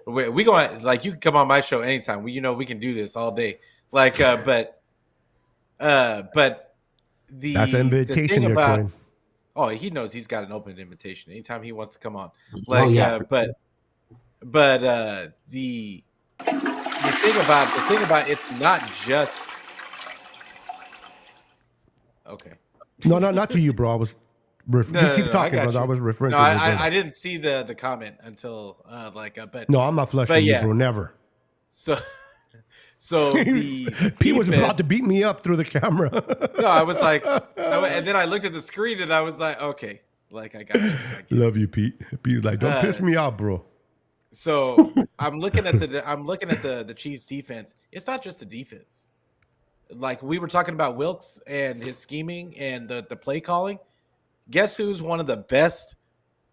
we go like you can come on my show anytime. We we can do this all day. But the That's an invitation, the thing there, about Twin. oh, he knows he's got an open invitation anytime he wants to come on. But the thing about it's not just okay. No, not to you, bro. I was keep talking, brother. I was referring to I didn't see the comment until but no, I'm not flushing you, bro. Never. So the Pete was about to beat me up through the camera. No, I was like, and then I looked at the screen and I was like, okay, like I got it. Love you, Pete. Pete's like, don't piss me off, bro. So I'm looking at the Chiefs defense. It's not just the defense. Like we were talking about Wilkes and his scheming and the play calling. Guess who's one of the best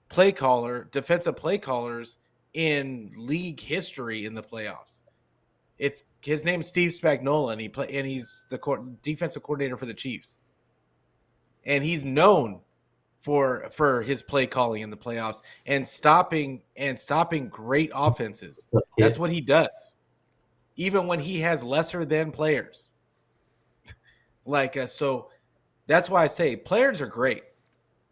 defensive play callers in league history in the playoffs? It's his name's Steve Spagnuolo, and he's the defensive coordinator for the Chiefs. And he's known for his play calling in the playoffs and stopping great offenses. That's what he does. Even when he has lesser than players. So that's why I say players are great.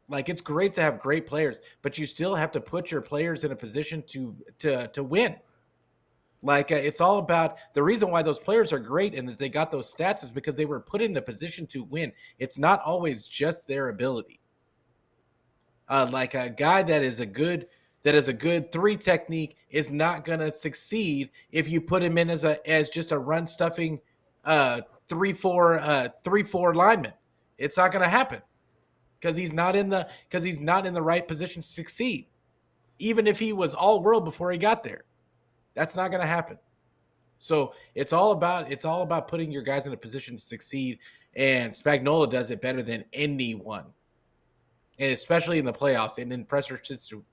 Like it's great to have great players, but you still have to put your players in a position to win. It's all about the reason why those players are great and that they got those stats is because they were put in a position to win. It's not always just their ability. Like a guy that is a good 3 technique is not going to succeed if you put him in as just a run stuffing 3-4 lineman. It's not going to happen because he's not in the right position to succeed. Even if he was all world before he got there. That's not going to happen. So it's all about putting your guys in a position to succeed, and Spagnuolo does it better than anyone, and especially in the playoffs and in pressure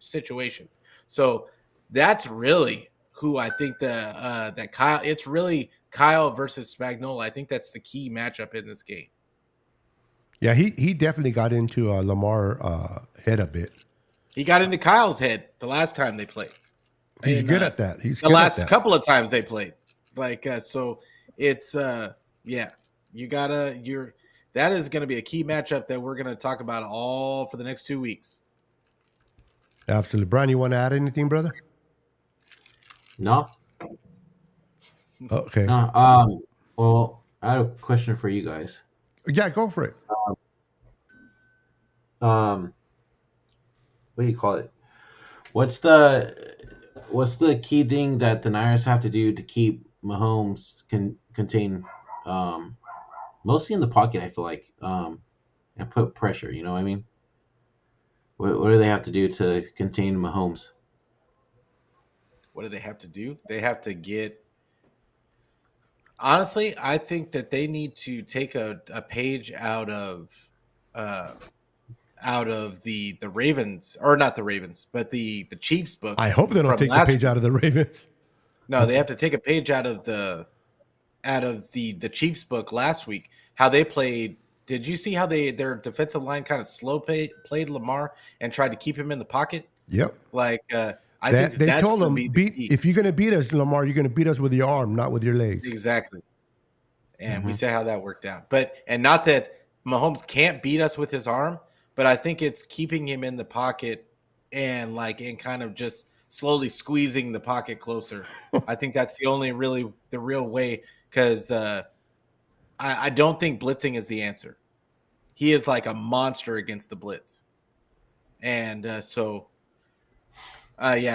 situations. So that's really who I think that Kyle. It's really Kyle versus Spagnuolo. I think that's the key matchup in this game. Yeah, he definitely got into Lamar head a bit. He got into Kyle's head the last time they played. He's good at that. He's the last couple of times they played. So it's you gotta that is going to be a key matchup that we're going to talk about all for the next 2 weeks. Absolutely. Brian, you want to add anything, brother? No. Okay. No. Well, I have a question for you guys. Yeah, go for it. What do you call it? What's the key thing that the Niners have to do to keep Mahomes contain, mostly in the pocket? I feel like, and put pressure. You know what I mean? What do they have to do to contain Mahomes? What do they have to do? They have to get. Honestly, I think that they need to take a page out of the Ravens, or not the Ravens, but the Chiefs book. I hope they don't from take the last page week. out of the Ravens. No, they have to take a page out of the Chiefs book last week. How they played. Did you see how their defensive line kind of slow played Lamar and tried to keep him in the pocket? Yep. Like I That, think they that's told gonna him, be the key. if you're going to beat us, Lamar, you're going to beat us with your arm, not with your legs. Exactly. And we saw how that worked out. But not that Mahomes can't beat us with his arm, but I think it's keeping him in the pocket and kind of just slowly squeezing the pocket closer. I think that's the real way, because I don't think blitzing is the answer. He is like a monster against the blitz. And yeah,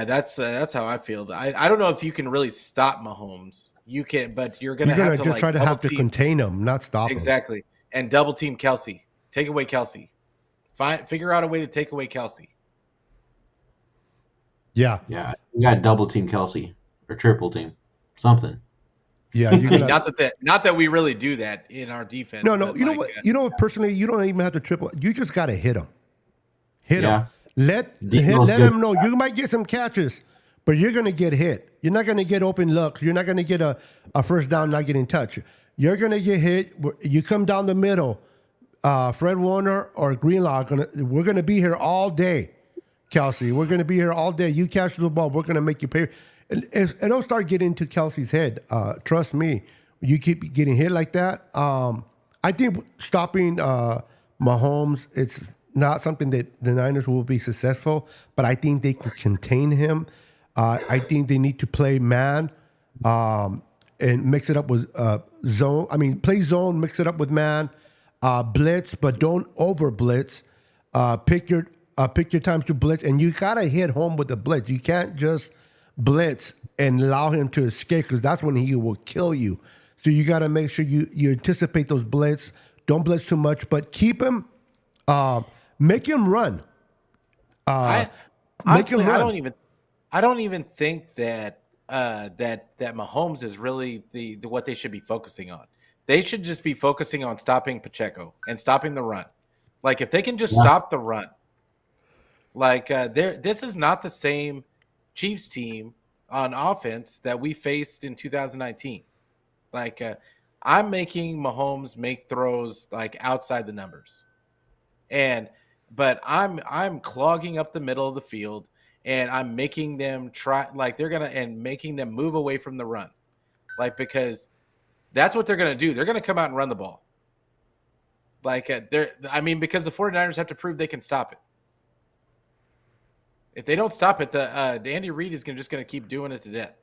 that's how I feel. I don't know if you can really stop Mahomes. You can, but you're gonna have to just try to have to contain him, not stop him. Exactly. And double team Kelsey. Take away Kelsey. Figure out a way to take away Kelsey. Yeah. Yeah, you got to double team Kelsey or triple team, something. Yeah, I mean, not that we really do that in our defense. No. You know what? You know what? Personally, you don't even have to triple. You just got to hit him. Hit him. Let him know you might get some catches, but you're going to get hit. You're not going to get open looks. You're not going to get a first down, not getting touched. You're going to get hit. You come down the middle. Fred Warner or Greenlaw, we're going to be here all day, Kelsey. We're going to be here all day. You catch the ball, we're going to make you pay. And it'll start getting into Kelsey's head. Trust me. You keep getting hit like that. I think stopping Mahomes, it's not something that the Niners will be successful, but I think they can contain him. I think they need to play man and mix it up with zone. I mean, play zone, mix it up with man. Blitz, but don't over blitz. Pick your times to blitz, and you gotta hit home with the blitz. You can't just blitz and allow him to escape, because that's when he will kill you. So you gotta make sure you anticipate those blitz. Don't blitz too much, but keep him. Make him run. Honestly, I don't even think that that Mahomes is really the what they should be focusing on. They should just be focusing on stopping Pacheco and stopping the run. Like, if they can just stop the run, this is not the same Chiefs team on offense that we faced in 2019. I'm making Mahomes make throws outside the numbers, but I'm clogging up the middle of the field, and I'm making them making them move away from the run, because that's what they're going to do. They're going to come out and run the ball. Because the 49ers have to prove they can stop it. If they don't stop it, the Andy Reid is just going to keep doing it to death.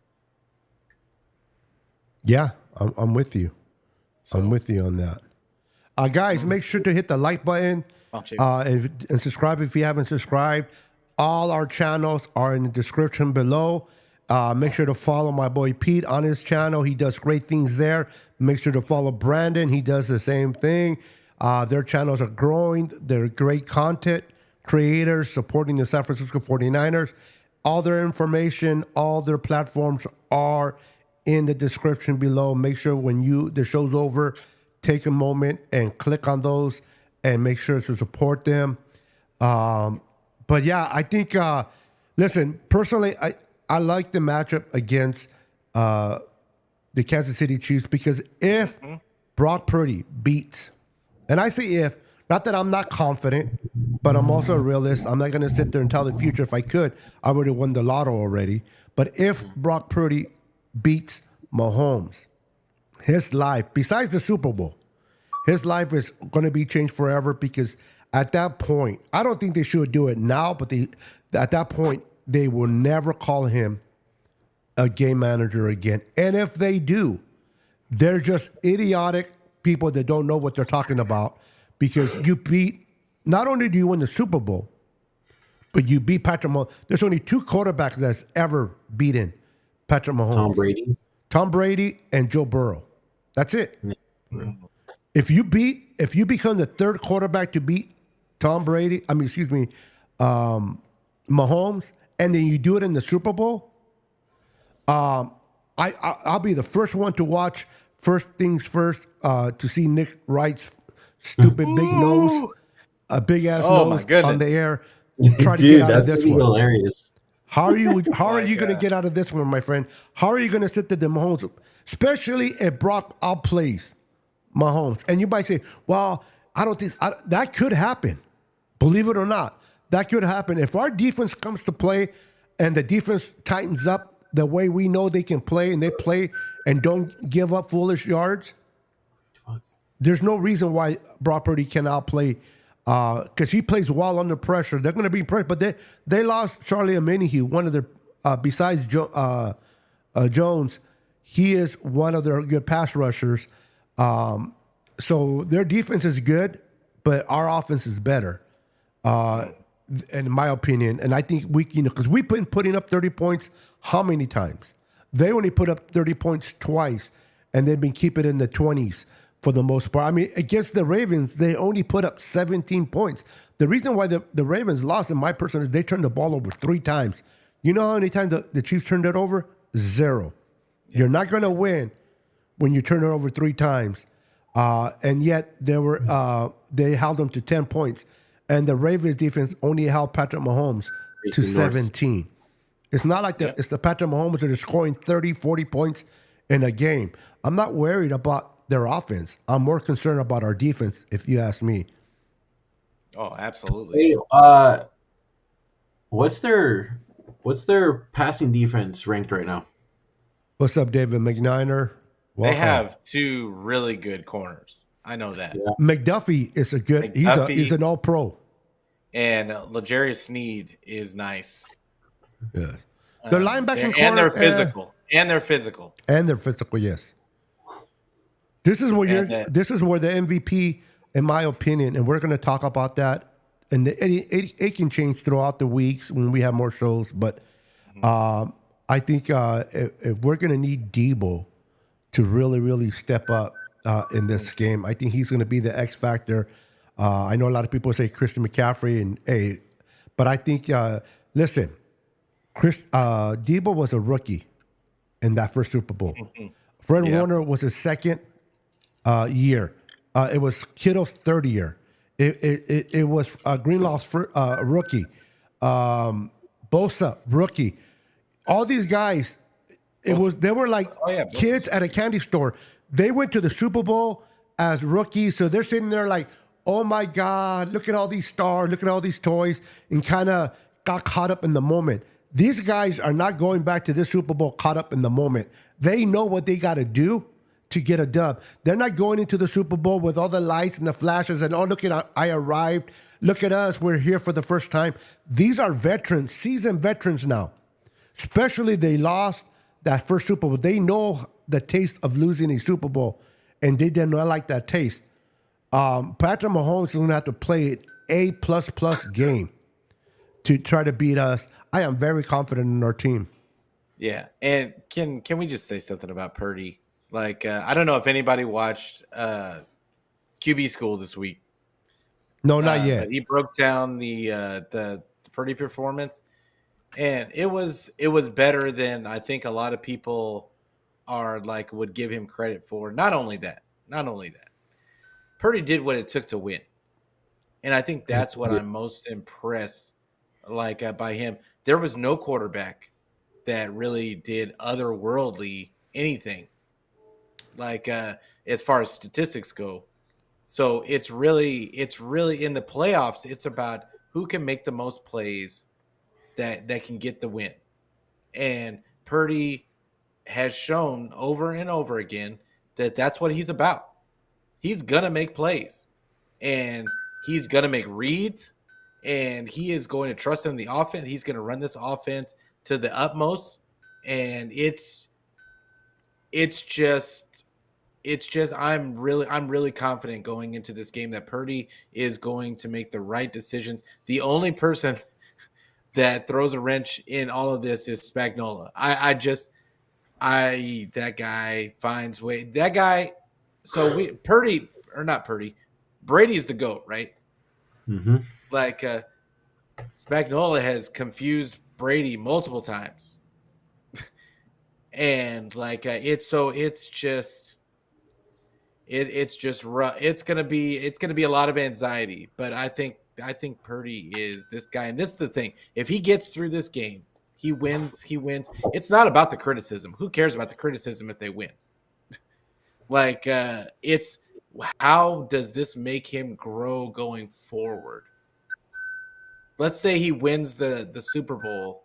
Yeah, I'm with you. I'm with you on that. Guys, make sure to hit the like button and subscribe if you haven't subscribed. All our channels are in the description below. Make sure to follow my boy Pete on his channel. He does great things there. Make sure to follow Brandon. He does the same thing. Their channels are growing. They're great content creators supporting the San Francisco 49ers. All their information, all their platforms are in the description below. Make sure when the show's over, take a moment and click on those and make sure to support them. But yeah, I think, listen, personally, I like the matchup against the Kansas City Chiefs, because if Brock Purdy beats, and I say if, not that I'm not confident, but I'm also a realist. I'm not going to sit there and tell the future. If I could, I would have won the lotto already. But if Brock Purdy beats Mahomes, his life, besides the Super Bowl, His life is going to be changed forever because at that point, I don't think they should do it now, but at that point, they will never call him a game manager again. And if they do, they're just idiotic people that don't know what they're talking about because you beat, not only do you win the Super Bowl, but you beat Patrick Mahomes. There's only two quarterbacks that's ever beaten Patrick Mahomes. Tom Brady and Joe Burrow. That's it. Yeah. If you become the third quarterback to beat Mahomes, and then you do it in the Super Bowl, I'll be the first one to watch First Things First to see Nick Wright's stupid big nose, a big ass nose on the air, try to get out of this one. Hilarious. How are you going to get out of this one, my friend? How are you going to sit the Mahomes, especially if Brock outplays Mahomes? And you might say, well, I don't think that could happen. Believe it or not, that could happen. If our defense comes to play and the defense tightens up the way we know they can play and they play and don't give up foolish yards, there's no reason why Brock Purdy can outplay because he plays well under pressure. They're going to be pressure, but they lost Charlie Omenihu, one of their besides Jones, he is one of their good pass rushers. So their defense is good, but our offense is better, in my opinion. And I think because we've been putting up 30 points how many times? They only put up 30 points twice, and they've been keeping it in the 20s. For the most part. I mean, against the Ravens, they only put up 17 points. The reason why the Ravens lost, in my personal, is they turned the ball over 3 times. You know how many times the Chiefs turned it over? 0. Yeah. You're not going to win when you turn it over 3 times. And yet they held them to 10 points. And the Ravens defense only held Patrick Mahomes to 17. It's not like it's the Patrick Mahomes that are scoring 30, 40 points in a game. I'm not worried about their offense. I'm more concerned about our defense, if you ask me. Oh, absolutely. Hey, what's their passing defense ranked right now? What's up, David McNiner? They have 2 really good corners. I know that. Yeah. McDuffie is a good. He's an all-pro. And L'Jarius Sneed is nice. Yes. Their linebacking corner, and they're physical. And they're physical. Yes. This is where the MVP, in my opinion, and we're going to talk about that, and it can change throughout the weeks when we have more shows. But I think if we're going to need Debo to really, really step up in this game, I think he's going to be the X factor. I know a lot of people say Christian McCaffrey, but I think listen, Debo was a rookie in that first Super Bowl. Fred Warner was his second year. It was Kittle's third year. It was Greenlaw's rookie. Bosa, rookie. All these guys, they were like kids at a candy store. They went to the Super Bowl as rookies, so they're sitting there like, oh my God, look at all these stars, look at all these toys, and kind of got caught up in the moment. These guys are not going back to this Super Bowl caught up in the moment. They know what they got to do to get a dub. They're not going into the Super Bowl with all the lights and the flashes and, oh, look at I arrived. Look at us. We're here for the first time. These are veterans, seasoned veterans now. Especially they lost that first Super Bowl. They know the taste of losing a Super Bowl, and they did not like that taste. Patrick Mahomes is going to have to play an A++ game to try to beat us. I am very confident in our team. Yeah, and can we just say something about Purdy? Like, I don't know if anybody watched QB School this week. No, not yet. But he broke down the Purdy performance, and it was better than I think a lot of people would give him credit for. Not only that, Purdy did what it took to win, and I think that's what I'm most impressed by him. There was no quarterback that really did otherworldly anything. As far as statistics go. So it's really in the playoffs, it's about who can make the most plays that can get the win. And Purdy has shown over and over again that that's what he's about. He's gonna make plays, and he's gonna make reads, and he is going to trust in the offense. He's going to run this offense to the utmost, and it's just I'm really confident going into this game that Purdy is going to make the right decisions. The only person that throws a wrench in all of this is Spagnuolo. That guy finds way. That guy. So Brady's the GOAT, right? Mm-hmm. Like Spagnuolo has confused Brady multiple times, and like it's just rough. It's gonna be a lot of anxiety, but I think Purdy is this guy, and this is the thing. If he gets through this game, he wins. He wins. It's not about the criticism. Who cares about the criticism if they win? Like it's how does this make him grow going forward? Let's say he wins the Super Bowl.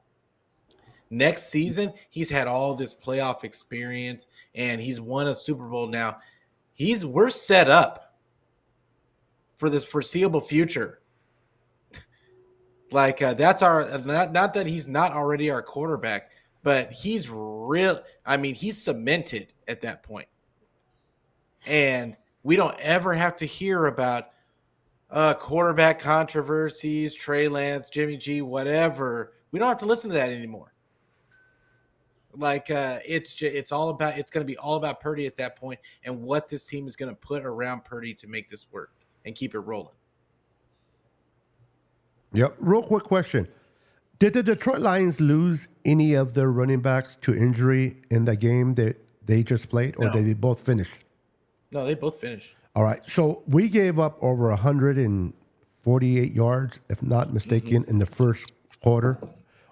Next season, he's had all this playoff experience and he's won a Super Bowl now. We're set up for this foreseeable future. Like that's our not that he's not already our quarterback, but he's real. I mean, he's cemented at that point. And we don't ever have to hear about quarterback controversies, Trey Lance, Jimmy G, whatever. We don't have to listen to that anymore. Like it's going to be all about Purdy at that point and what this team is going to put around Purdy to make this work and keep it rolling. Yep. Real quick question. Did the Detroit Lions lose any of their running backs to injury in the game that they just played, or did they both finish? No, they both finished. All right. So we gave up over 148 yards, if not mistaken, in the first quarter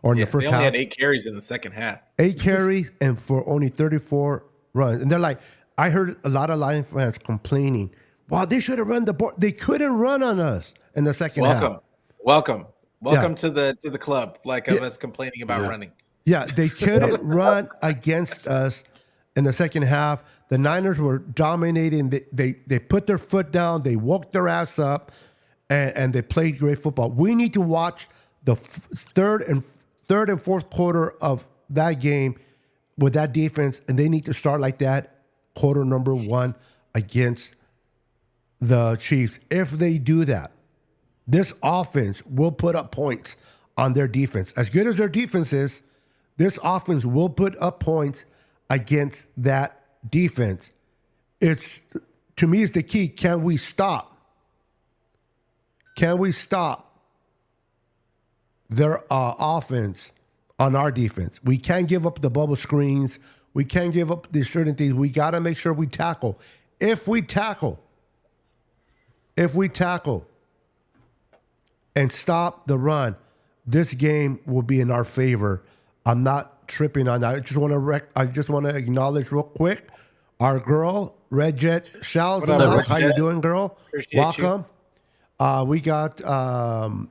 or in the first half. They only half. had 8 carries in the second half. 8 carries and for only 34 runs. And they're like, I heard a lot of Lions fans complaining, wow, they should have run the ball. They couldn't run on us in the second half. Welcome to the club. Like of us complaining about running. Yeah, they couldn't run against us in the second half. The Niners were dominating. They put their foot down. They woke their ass up, and they played great football. We need to watch the third and fourth quarter of that game with that defense, and they need to start like that quarter number 1 against the Chiefs. If they do that, this offense will put up points on their defense. As good as their defense is, this offense will put up points against that defense. To me, it's the key. Can we stop? Can we stop their offense on our defense? We can't give up the bubble screens. We can't give up these certain things. We got to make sure we tackle. If we tackle and stop the run, this game will be in our favor. I'm not tripping on that. I just want to acknowledge real quick our girl Red Jet Shouts. How you doing, girl? Appreciate Welcome. We got a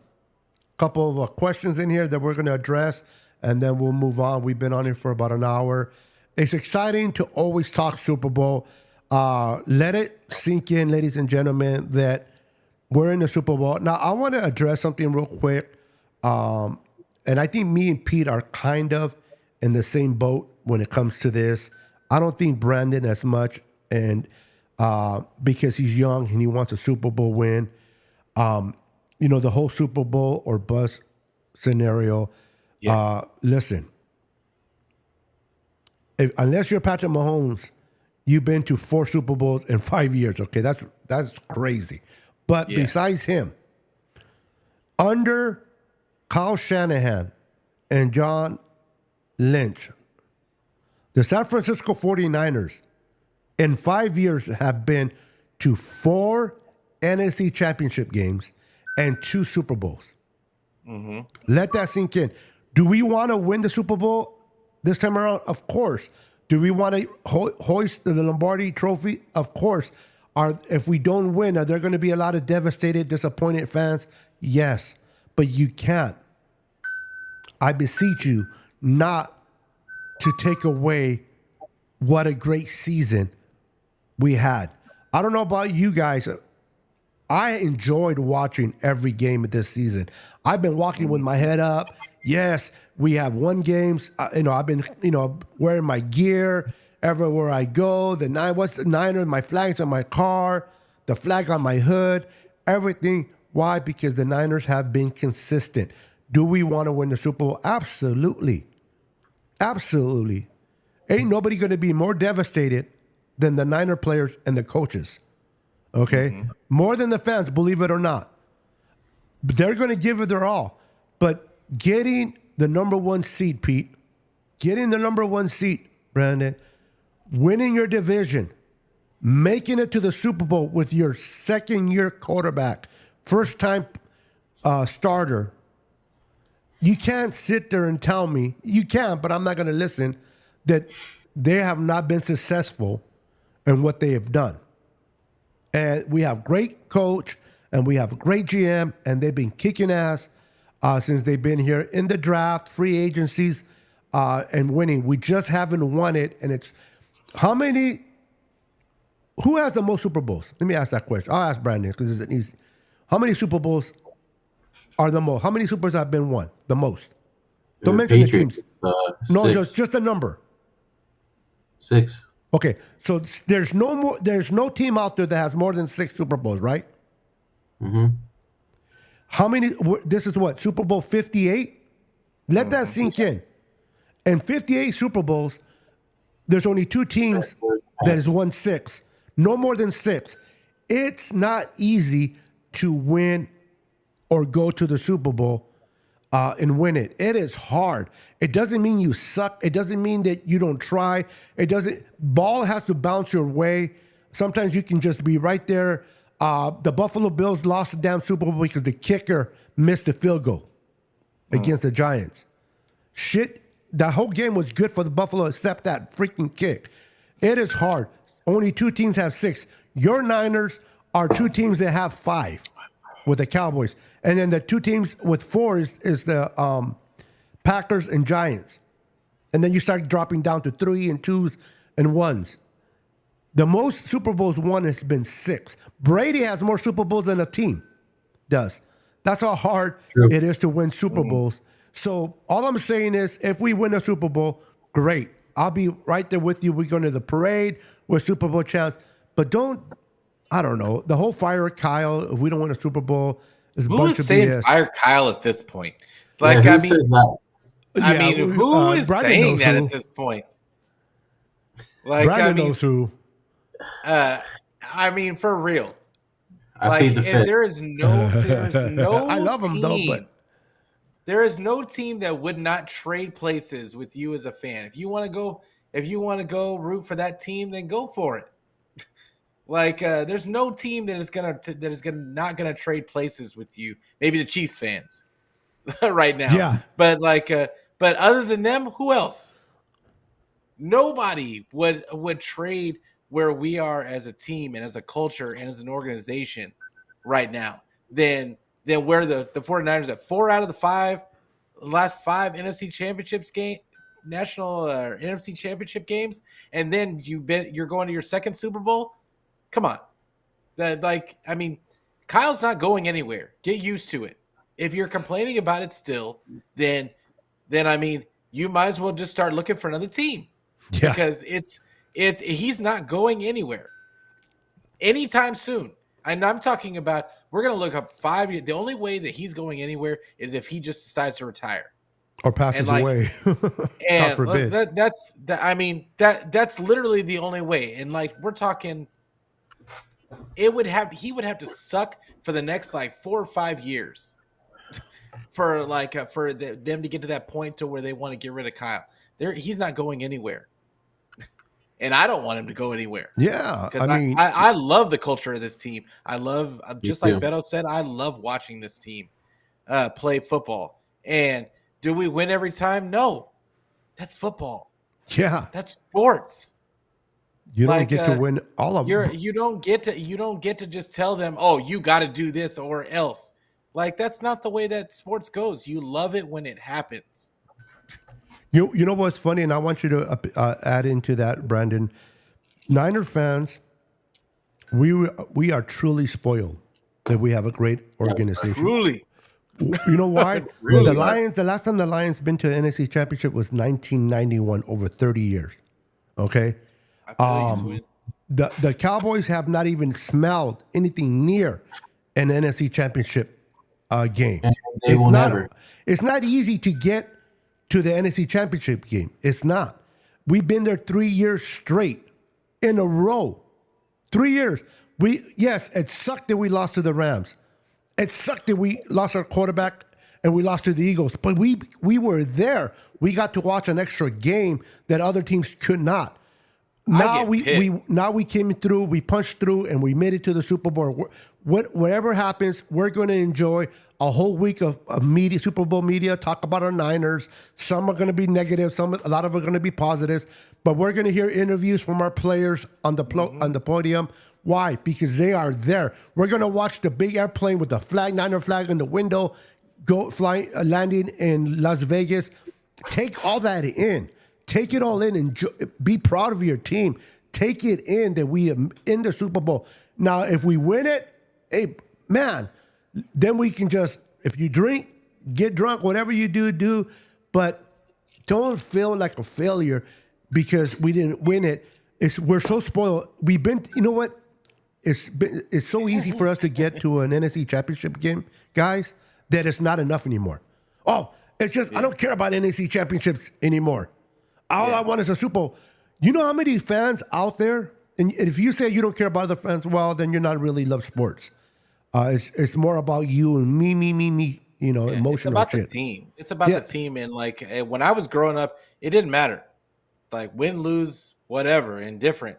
couple of questions in here that we're going to address, and then we'll move on. We've been on here for about an hour. It's exciting to always talk Super Bowl. Let it sink in, ladies and gentlemen, that we're in the Super Bowl. Now, I want to address something real quick. And I think me and Pete are kind of in the same boat when it comes to this. I don't think Brandon as much, and because he's young and he wants a Super Bowl win. The whole Super Bowl or bust scenario. Yeah. Listen, unless you're Patrick Mahomes, you've been to 4 Super Bowls in 5 years. Okay, that's crazy. But besides him, under Kyle Shanahan and John Lynch, the San Francisco 49ers in 5 years have been to 4 NFC championship games and 2 Super Bowls. Mm-hmm. Let that sink in. Do we want to win the Super Bowl this time around? Of course. Do we want to hoist the Lombardi trophy? Of course. If we don't win, are there going to be a lot of devastated, disappointed fans? Yes. But you can't. I beseech you not to take away what a great season we had. I don't know about you guys. I enjoyed watching every game of this season. I've been walking with my head up. Yes, we have won games. I've been, wearing my gear everywhere I go. What's the Niner? My flags on my car, the flag on my hood, everything. Why? Because the Niners have been consistent. Do we want to win the Super Bowl? Absolutely. Absolutely. Ain't nobody going to be more devastated than the Niner players and the coaches. Okay? More than the fans, believe it or not. But they're going to give it their all. But getting the number one seed, Pete, getting the number one seed, Brandon, winning your division, making it to the Super Bowl with your second-year quarterback, first-time starter, you can't sit there and tell me, you can, but I'm not going to listen, that they have not been successful in what they have done. And we have great coach, and we have a great GM, and they've been kicking ass since they've been here in the draft, free agencies, and winning. We just haven't won it. And it's who has the most Super Bowls? Let me ask that question. I'll ask Brandon because it's easy. How many Super Bowls are the most? How many Super Bowls have been won the most? Don't mention Patriots, the teams. No, 6. just a number. 6. Okay, so there's no team out there that has more than 6 Super Bowls, right? Mm-hmm. How many? This is what, Super Bowl 58? Let that sink in. In 58 Super Bowls, there's only 2 teams that has won 6. No more than 6. It's not easy to win or go to the Super Bowl and win it. It is hard. It doesn't mean you suck. It doesn't mean that you don't try. Ball has to bounce your way. Sometimes you can just be right there. The Buffalo Bills lost the damn Super Bowl because the kicker missed a field goal against the Giants. Shit, the whole game was good for the Buffalo except that freaking kick. It is hard. Only 2 teams have 6. Your Niners are 2 teams that have 5 with the Cowboys. And then the 2 teams with 4 is the Packers and Giants. And then you start dropping down to 3 and 2s and 1s. The most Super Bowls won has been 6. Brady has more Super Bowls than a team does. That's how hard it is to win Super Bowls. So all I'm saying is, if we win a Super Bowl, great. I'll be right there with you. We're going to the parade. We're Super Bowl champs. But I don't know, the whole fire Kyle, if we don't win a Super Bowl, is a bunch of BS. Who is saying fire Kyle at this point? Like, yeah, who says that? Who is saying that at this point? Like, Brandon knows who. For real. There is no I love him though, but there is no team that would not trade places with you as a fan. If you want to go root for that team, then go for it. There's no team that is not gonna trade places with you. Maybe the Chiefs fans right now. Yeah. But other than them, who else? Nobody would trade where we are as a team and as a culture and as an organization right now than where the 49ers at 4 out of the last 5 NFC championships game, national NFC championship games, and then you're going to your second Super Bowl. Come on. Kyle's not going anywhere. Get used to it. If you're complaining about it still, then you might as well just start looking for another team. Yeah. Because he's not going anywhere anytime soon. And I'm talking about, we're going to look up 5 years. The only way that he's going anywhere is if he just decides to retire or passes away. And God forbid. That's literally the only way. And we're talking, he would have to suck for the next 4 or 5 years for them to get to that point to where they want to get rid of Kyle. He's not going anywhere. And I don't want him to go anywhere. Yeah. I love the culture of this team. I love, just like Beto said, I love watching this team play football. And do we win every time? No. That's football. Yeah. That's sports. You don't get to win all of them. You don't get to just tell them, oh, you got to do this or else. That's not the way that sports goes. You love it when it happens. You know what's funny, and I want you to add into that, Brandon. Niner fans We are truly spoiled that we have a great organization. Truly. You know why? Really? The Lions. The last time the Lions been to an NFC Championship was 1991, over 30 years. Okay. I feel you, twin. The Cowboys have not even smelled anything near an NFC Championship game. And they will never. It's not easy to get to the NFC Championship game. It's not. We've been there 3 years straight in a row. 3 years. Yes, it sucked that we lost to the Rams. It sucked that we lost our quarterback and we lost to the Eagles. But we were there. We got to watch an extra game that other teams could not. Now we came through, we punched through, and we made it to the Super Bowl. Whatever happens, we're going to enjoy a whole week of media, Super Bowl media, talk about our Niners. Some are going to be negative, a lot of them are going to be positives. But we're going to hear interviews from our players on the podium. Why? Because they are there. We're going to watch the big airplane with the Niner flag in the window, landing in Las Vegas. Take all that in. Take it all in and be proud of your team. Take it in that we are in the Super Bowl. Now, if we win it, hey, man, then we can just, if you drink, get drunk, whatever you do. But don't feel like a failure because we didn't win it. We're so spoiled. We've been, you know what? It's so easy for us to get to an NFC Championship game, guys, that it's not enough anymore. Oh, it's just, I don't care about NFC Championships anymore. All I want is a Super Bowl. You know how many fans out there, and if you say you don't care about the fans, well, then you're not really love sports. It's more about you and me, emotional It's about shit. the team. It's about the team. And like when I was growing up, it didn't matter. Like win, lose, whatever, indifferent.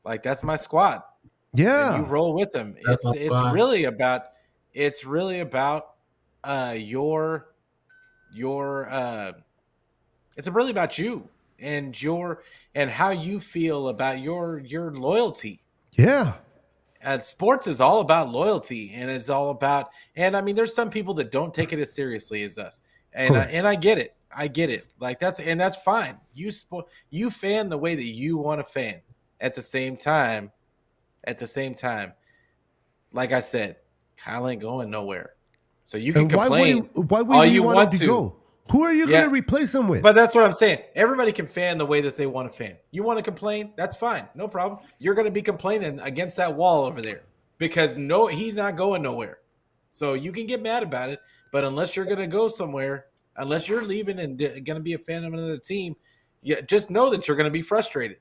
Like that's my squad. Yeah. And you roll with them. It's really about your it's really about you and how you feel about your loyalty. Yeah. Sports is all about loyalty, and it's all about. And I mean, there's some people that don't take it as seriously as us, and I get it. I get it. Like that's fine. You fan the way that you want to fan. At the same time, like I said, Kyle ain't going nowhere. So you can complain. Why would you want him to go? Who are you going to replace him with? But that's what I'm saying. Everybody can fan the way that they want to fan. You want to complain? That's fine. No problem. You're going to be complaining against that wall over there because he's not going nowhere. So you can get mad about it, but unless you're going to go somewhere, unless you're leaving and going to be a fan of another team, just know that you're going to be frustrated.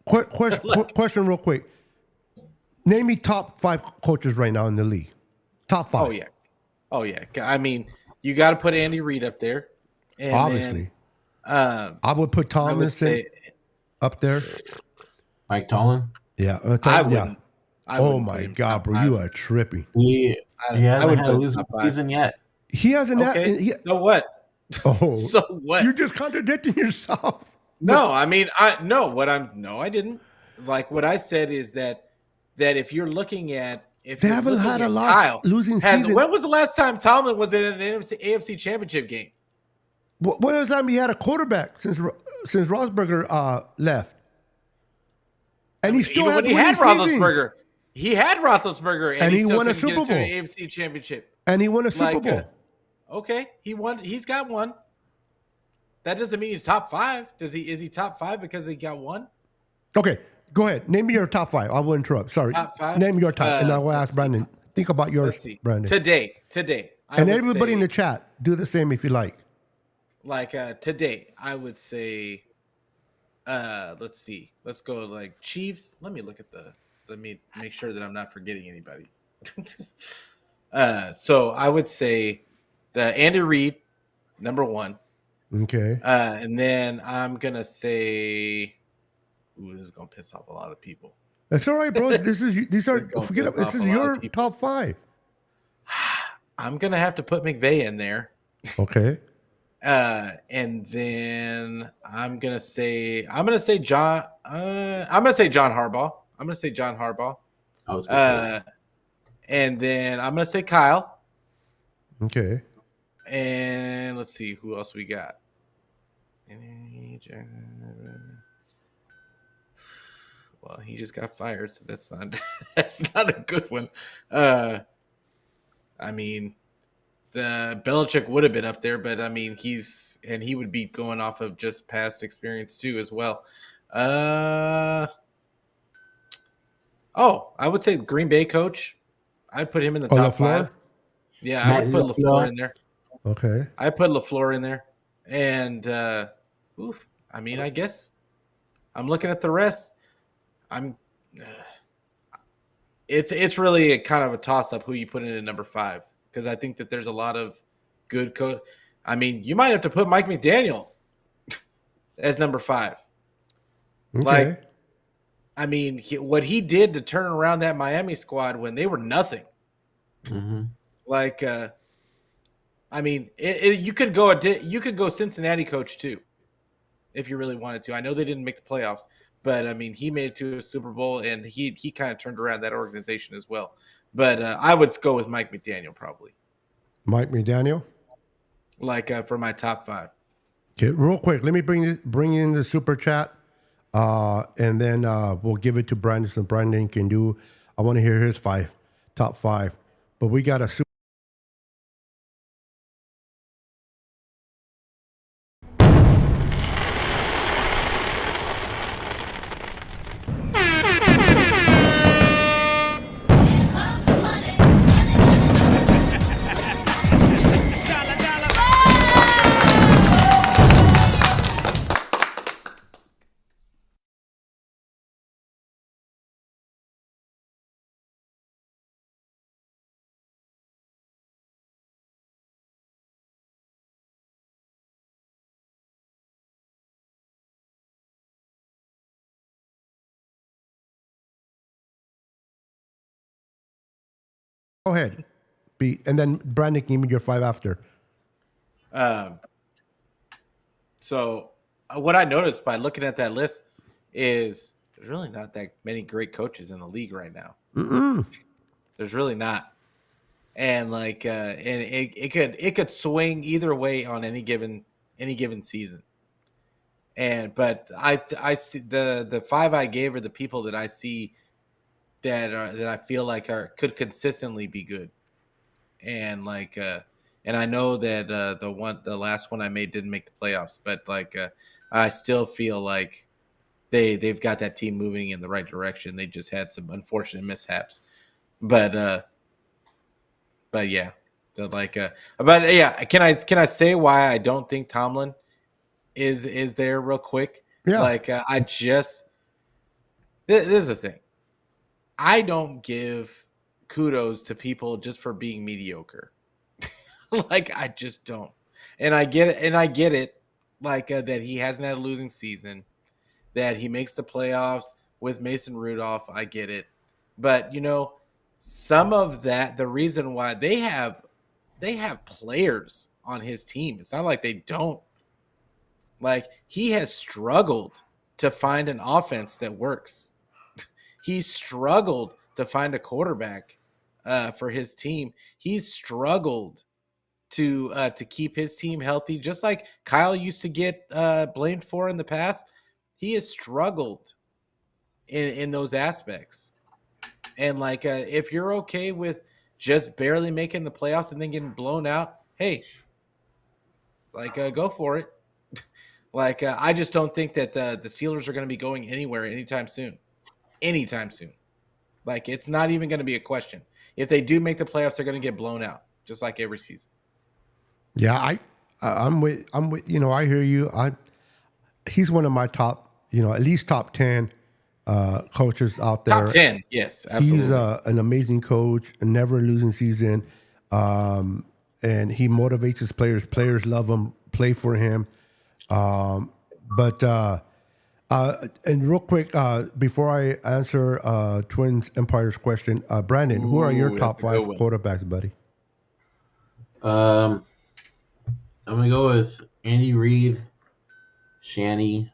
Question real quick. Name me top 5 coaches right now in the league. Top 5. Oh, yeah. I mean, you got to put Andy Reid up there. And obviously. Then, I would put Tomlinson up there. Mike Tomlin? Yeah. I wouldn't my God, bro. You are trippy. He hasn't had a losing season yet. He hasn't. So what? Oh. So what? You're just contradicting yourself. No, I mean, I didn't. Like what I said is that if you're looking at they haven't had a lot losing season. When was the last time Tomlin was in an AFC Championship game? When was the time he had a quarterback since Roethlisberger left? And he still even when he had Roethlisberger. He had Roethlisberger, and he won a Super Bowl, an AFC Championship, and he won a Super Bowl. Okay, he won. He's got one. That doesn't mean he's top 5. Is he top 5 because he got one? Okay, go ahead. Name me your top 5. I will interrupt. Sorry. Top 5? Name your top, and I will ask Brandon. Think about yours, Brandon. Today. And everybody in the chat, do the same if you like. Like today, I would say, let's see. Let's go like Chiefs. Let me look at let me make sure that I'm not forgetting anybody. So I would say the Andy Reid, number 1. Okay. And then I'm going to say, this is going to piss off a lot of people. That's all right, bro. This is your top 5. I'm going to have to put McVay in there. Okay. And then I'm gonna say John Harbaugh. I was gonna say. And then I'm gonna say Kyle. Okay. And let's see who else we got. Well, he just got fired, so that's not that's not a good one. I mean, the Belichick would have been up there, but I mean, he would be going off of just past experience too, as well. I would say the Green Bay coach. I'd put him in the Oh, top LaFleur? 5. Yeah, I Matt would put LaFleur LaFleur. in there. Okay. I put LaFleur in there, and I mean, I guess I'm looking at the rest. I'm. It's really a kind of a toss up who you put in at number 5, because I think that there's a lot of good coach. I mean, you might have to put Mike McDaniel as number 5. Okay. Like, I mean, what he did to turn around that Miami squad when they were nothing. Mm-hmm. Like, I mean, you could go Cincinnati coach too, if you really wanted to. I know they didn't make the playoffs, but I mean, he made it to a Super Bowl, and he kind of turned around that organization as well. But I would go with Mike McDaniel probably, Mike McDaniel. like for my top 5. Okay, real quick, let me bring in the super chat, and then we'll give it to Brandon so Brandon can do. I want to hear his top 5. But we got a super. Go ahead, beat, and then Brandon, give me your 5 after. So what I noticed by looking at that list is there's really not that many great coaches in the league right now. There's really not, and like, and it could swing either way on any given season. But I see the 5 I gave are the people that I see that I feel like could consistently be good, and like and I know that the last one I made didn't make the playoffs, but like I still feel like they've got that team moving in the right direction. They just had some unfortunate mishaps, but yeah, but yeah. Can I say why I don't think Tomlin is there real quick? Yeah. Like I just this is the thing. I don't give kudos to people just for being mediocre. Like I just don't. And I get it like that he hasn't had a losing season, that he makes the playoffs with Mason Rudolph, I get it. But some of that, the reason why they have players on his team. It's not like they don't. Like he has struggled to find an offense that works. He's struggled to find a quarterback for his team. He's struggled to keep his team healthy, just like Kyle used to get blamed for in the past. He has struggled in those aspects. And like, if you're okay with just barely making the playoffs and then getting blown out, hey, like, go for it. Like, I just don't think that the Steelers are going to be going anywhere anytime soon. Anytime soon. Like, it's not even going to be a question. If they do make the playoffs, they're going to get blown out, just like every season. Yeah, I'm with I hear you. He's one of my top, at least top 10 coaches out there. Top 10, yes, absolutely. He's an amazing coach, a never losing season, and he motivates his players. Players love him, play for him. And real quick, before I answer Twins Empire's question, Brandon, who are your top 5 quarterbacks, buddy? I'm gonna go with Andy Reid, Shanny,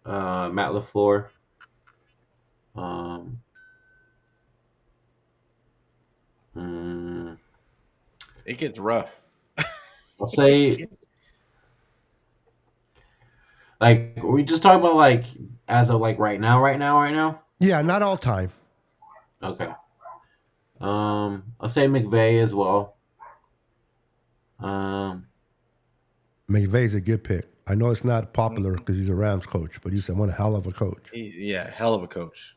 Matt LaFleur. It gets rough. I'll say Like, are we just talking about like as of like right now? Yeah, not all time. Okay. I'll say McVay as well. Um, McVay's a good pick. I know it's not popular because he's a Rams coach, but he's one hell of a coach. Yeah, hell of a coach.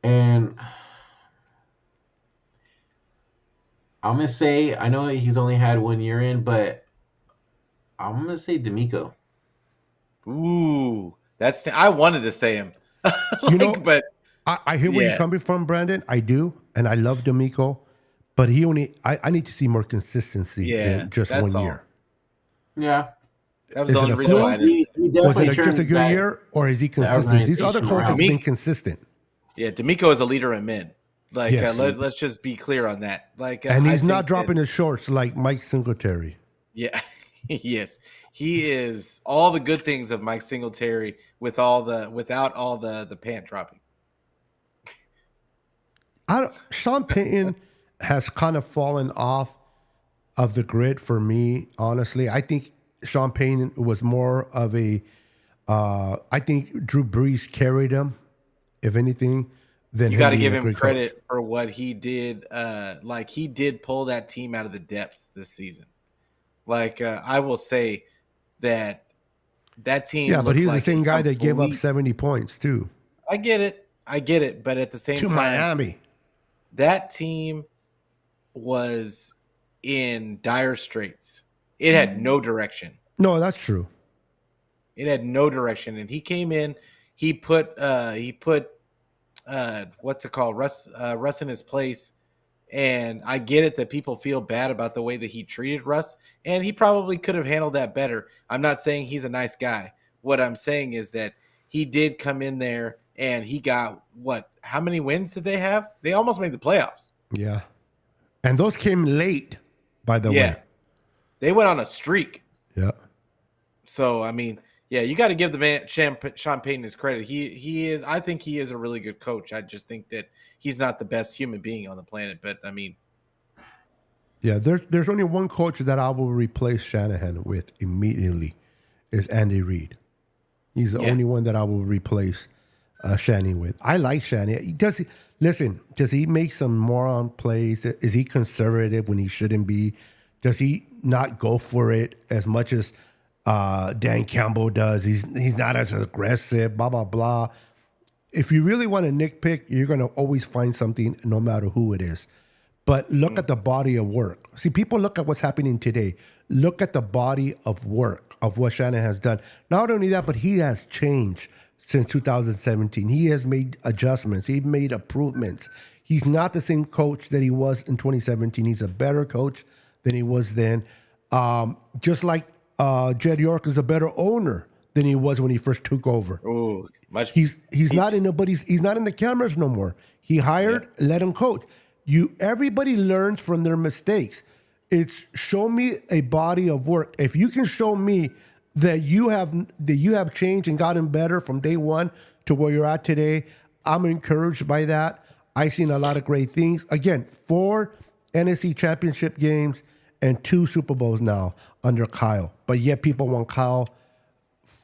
and I'm gonna say I know he's only had 1 year in, but I'm gonna say D'Amico. Ooh, I wanted to say him, You know, but I hear where you're yeah, coming from, Brandon. I do, and I love D'Amico, but I need to see more consistency yeah, than just that's 1 year. Yeah, that was Is the it only a reason why I fluke? didn't say him. he Was definitely it just a turned good that year, or is he the consistent? These other organization coaches have around. been consistent. Yeah, D'Amico is a leader in men. Like, Yes. let's just be clear on that. Like, And I he's not think dropping that, his shorts like Mike Singletary. yeah, yes, he is all the good things of Mike Singletary without all the pant dropping. Sean Payton has kind of fallen off of the grid for me, honestly. I think Sean Payton was more of a. I think Drew Brees carried him, if anything, than You him got to being give a him great coach. credit for what he did. Like he did pull that team out of the depths this season. Like I will say that team Yeah, but looked he's the like same a guy that gave up complete. 70 points too I get it. But at the same to time, Miami. that team was in dire straits. It had no direction. No, that's true. It had no direction, and he came in. He put what's it called, Russ in his place. And I get it that people feel bad about the way that he treated Russ, and he probably could have handled that better. I'm not saying he's a nice guy. What I'm saying is that he did come in there and he got what? How many wins did they have? They almost made the playoffs. Yeah. And those came late, by the Yeah, way. they went on a streak. Yeah. So I mean, yeah, you got to give the man Sean Payton his credit. He is. I think he is a really good coach. I just think that he's not the best human being on the planet. But I mean, Yeah, there's only one coach that I will replace Shanahan with immediately is Andy Reid. He's the Yeah. only one that I will replace Shanahan with. I like Shanahan. Does he make some moron plays? Is he conservative when he shouldn't be? Does he not go for it as much as Dan Campbell does? He's not as aggressive, blah, blah, blah. If you really want to nitpick, you're going to always find something no matter who it is. But look at the body of work. See, people look at what's happening today. Look at the body of work of what Shannon has done. Not only that, but he has changed since 2017. He has made adjustments. He made improvements. He's not the same coach that he was in 2017. He's a better coach than he was then. Just like Jed York is a better owner than he was when he first took over. oh, much. He's not in he's not in the cameras no more. He hired, let him coach. Everybody learns from their mistakes. It's show me a body of work. If you can show me that you have changed and gotten better from day one to where you're at today, I'm encouraged by that. I've seen a lot of great things. Again, 4 NFC championship games and 2 Super Bowls now under Kyle. But yet people want Kyle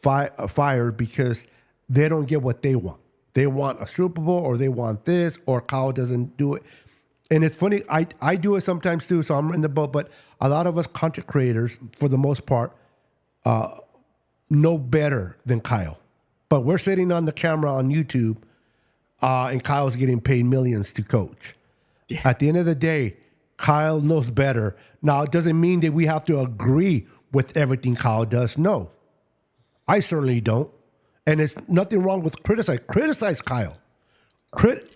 fired because they don't get what they want. They want a Super Bowl or they want this or Kyle doesn't do it. And it's funny, I do it sometimes too, so I'm in the boat, but a lot of us content creators, for the most part, know better than Kyle. But we're sitting on the camera on YouTube, and Kyle's getting paid millions to coach. Yeah. At the end of the day, Kyle knows better. Now, it doesn't mean that we have to agree with everything Kyle does. No, I certainly don't. And it's nothing wrong with criticize Kyle.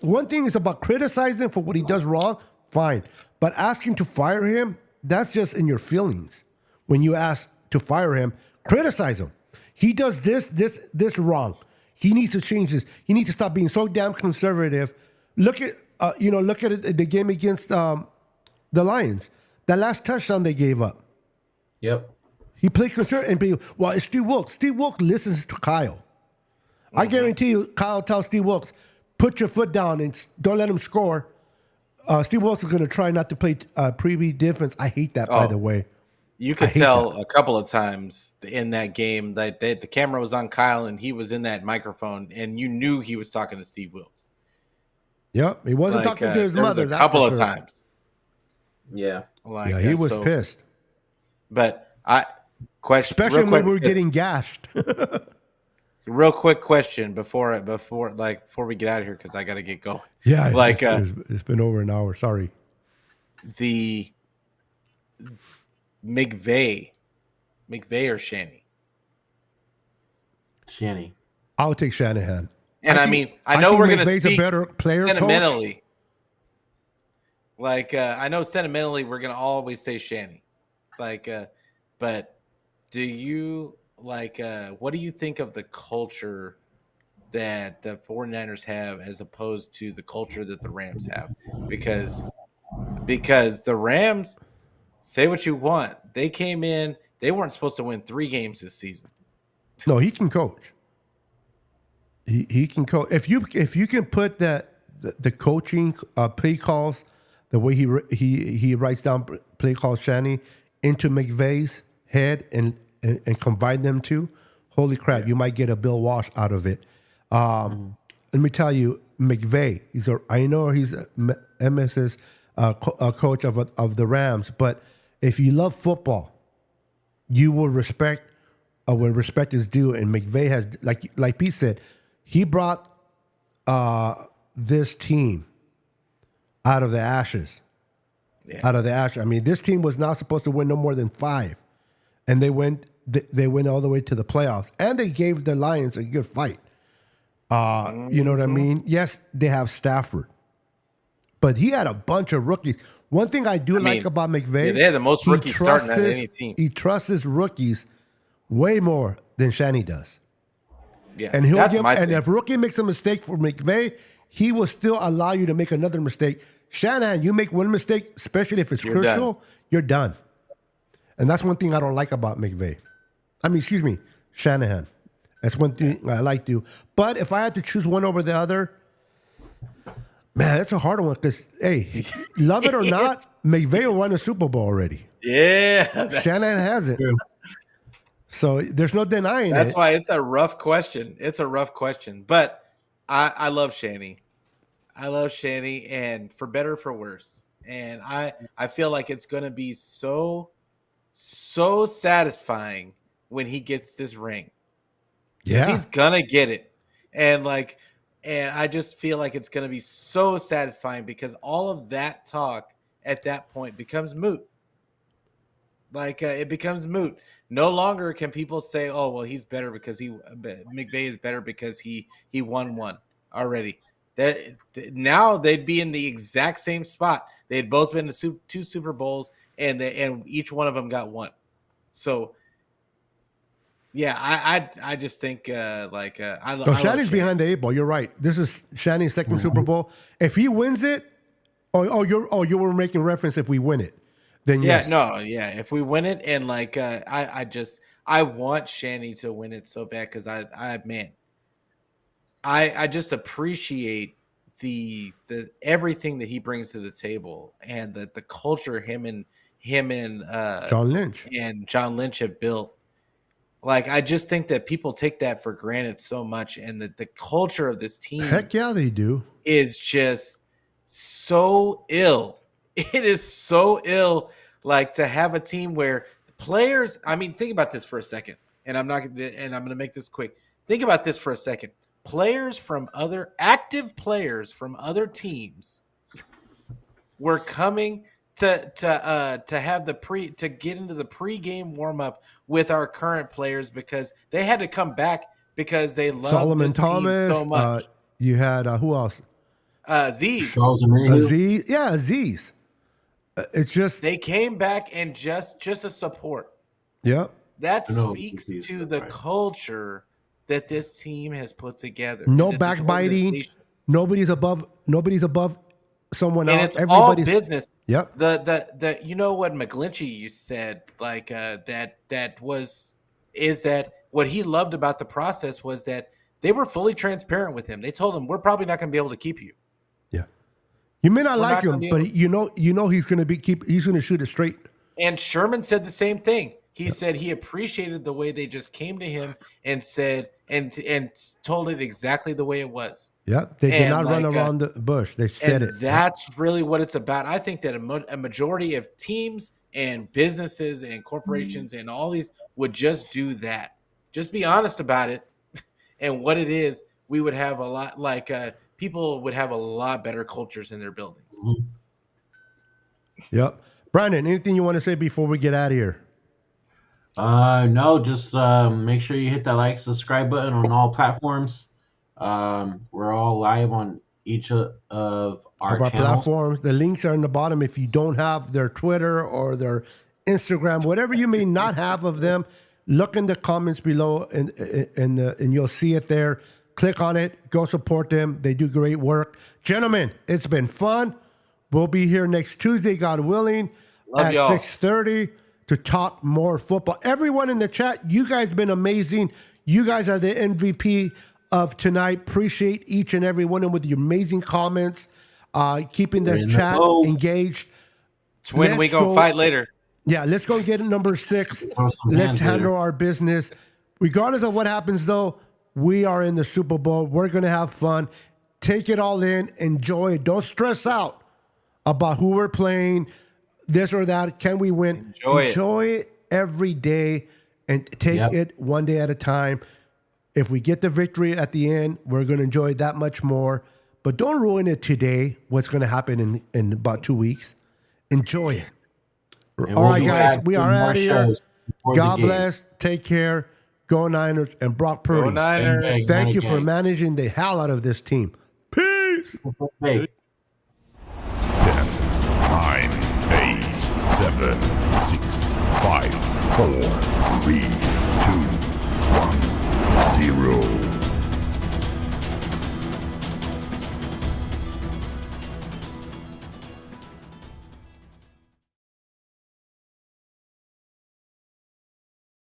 One thing is about criticizing for what he does wrong, fine. But asking to fire him, that's just in your feelings. When you ask to fire him, criticize him. He does this wrong. He needs to change this. He needs to stop being so damn conservative. Look at the game against the Lions. That last touchdown they gave up. Yep. He played conservative and people, well, it's Steve Wilkes. Steve Wilkes listens to Kyle. Mm-hmm. I guarantee you, Kyle tells Steve Wilkes, put your foot down and don't let him score. Steve Wilkes is going to try not to play preview defense. I hate that, by the way. You I could hate tell that. a couple of times in that game that the camera was on Kyle and he was in that microphone, and you knew he was talking to Steve Wilkes. Yep, he wasn't Like talking to his there was a mother. That's for couple of sure. times. Yeah. Like Yeah, he was so, pissed, but especially real when quick, we were getting gashed. real quick question before we get out of here because I got to get going. Yeah, Like it's been over an hour. Sorry. the McVay or Shanny. Shanny. I would take Shanahan. And I know think we're going to McVay's speak a better player sentimentally. coach. Like I know sentimentally we're going to always say Shanny. Like but do you what do you think of the culture that the 49ers have as opposed to the culture that the Rams have? Because the Rams, say what you want, they came in, they weren't supposed to win 3 games this season. No, he can coach. He can coach. If you can put the coaching play calls, the way he writes down play calls, Shanny, into McVay's head and combine them two, holy crap, you might get a Bill Walsh out of it. Let me tell you, McVay. I know he's MS's coach of the Rams, but if you love football, you will respect when respect is due. And McVay has, like Pete said, he brought this team out of the ashes. Yeah. Out of the ashes. I mean, this team was not supposed to win no more than 5, and they went all the way to the playoffs, and they gave the Lions a good fight. You know what I mean? Yes, they have Stafford, but he had a bunch of rookies. One thing I like about McVay, they had the most rookies starting on any team. He trusts his rookies way more than Shanny does. Yeah, and if rookie makes a mistake for McVay, he will still allow you to make another mistake. Shanahan, you make one mistake, especially if it's crucial, you're done. And that's one thing I don't like about McVay. Shanahan. That's one thing I like to. But if I had to choose one over the other, man, that's a hard one because, hey, love it or not, McVay won a Super Bowl already. Yeah. Shanahan hasn't. True. So there's no denying That's why it's a rough question. But I love Shanny. And for better or for worse. And I feel like it's going to be so satisfying when he gets this ring. Yeah. He's going to get it. And I just feel like it's going to be so satisfying because all of that talk at that point becomes moot. It becomes moot. No longer can people say, "Oh, well, he's better because McVay is better because he won one already." That now they'd be in the exact same spot. They'd both been to 2 Super Bowls, and each one of them got one. So, yeah, I just think Shanny's behind the 8 ball. You're right. This is Shanny's second Super Bowl. If he wins it, you were making reference if we win it. Then yes. If we win it, and I want Shanny to win it so bad because I just appreciate the everything that he brings to the table and the culture him and John Lynch have built. I just think that people take that for granted so much, and that the culture of this team, heck yeah, they do, is just so ill. It is so ill, to have a team where the players. I mean, think about this for a second, and I'm going to make this quick. Think about this for a second. Active players from other teams were coming to have to get into the pregame warm up with our current players because they had to come back because they love Solomon this Thomas team so much. You had who else? Aziz. Aziz. Yeah, Aziz. It's just they came back and just a support. Yep. That speaks to the culture that this team has put together. No backbiting. Nobody's above someone and else. It's all business. Yep. The you know what McGlinchey you said that what he loved about the process was that they were fully transparent with him. They told him we're probably not going to be able to keep you. Yeah. You may not like him, but you know he's going to he's going to shoot it straight. And Sherman said the same thing. He said he appreciated the way they just came to him and said and told it exactly the way it was. Yep. They did And not run around the bush. They said it. That's really what it's about. I think that a majority of teams and businesses and corporations and all these would just do that. Just be honest about it and what it is. We would have a lot people would have a lot better cultures in their buildings. Mm-hmm. Yep. Brandon, anything you want to say before we get out of here? No, just make sure you hit that like, subscribe button on all platforms. We're all live on each of our channels. Platforms. The links are in the bottom. If you don't have their Twitter or their Instagram, whatever you may not have of them, look in the comments below and you'll see it there. Click on it. Go support them. They do great work. Gentlemen, it's been fun. We'll be here next Tuesday, God willing, at 6:30 to talk more football. Everyone in the chat, you guys been amazing. You guys are the MVP of tonight. Appreciate each and every one of them with your amazing comments, keeping the chat engaged. It's when we go fight later. Yeah, let's go get number 6. Let's handle our business. Regardless of what happens, though, we are in the Super Bowl. We're going to have fun. Take it all in. Enjoy it. Don't stress out about who we're playing, this or that. Can we win? Enjoy it every day and take it one day at a time. If we get the victory at the end, we're going to enjoy it that much more. But don't ruin it today, what's going to happen in about 2 weeks. Enjoy it. All right, guys, we are out of here. God bless. Take care. Go Niners. And Brock Purdy. Go Niners. Thank you for managing the hell out of this team. Peace. 10, 9, 8, 7, 6, 5, 4, 3,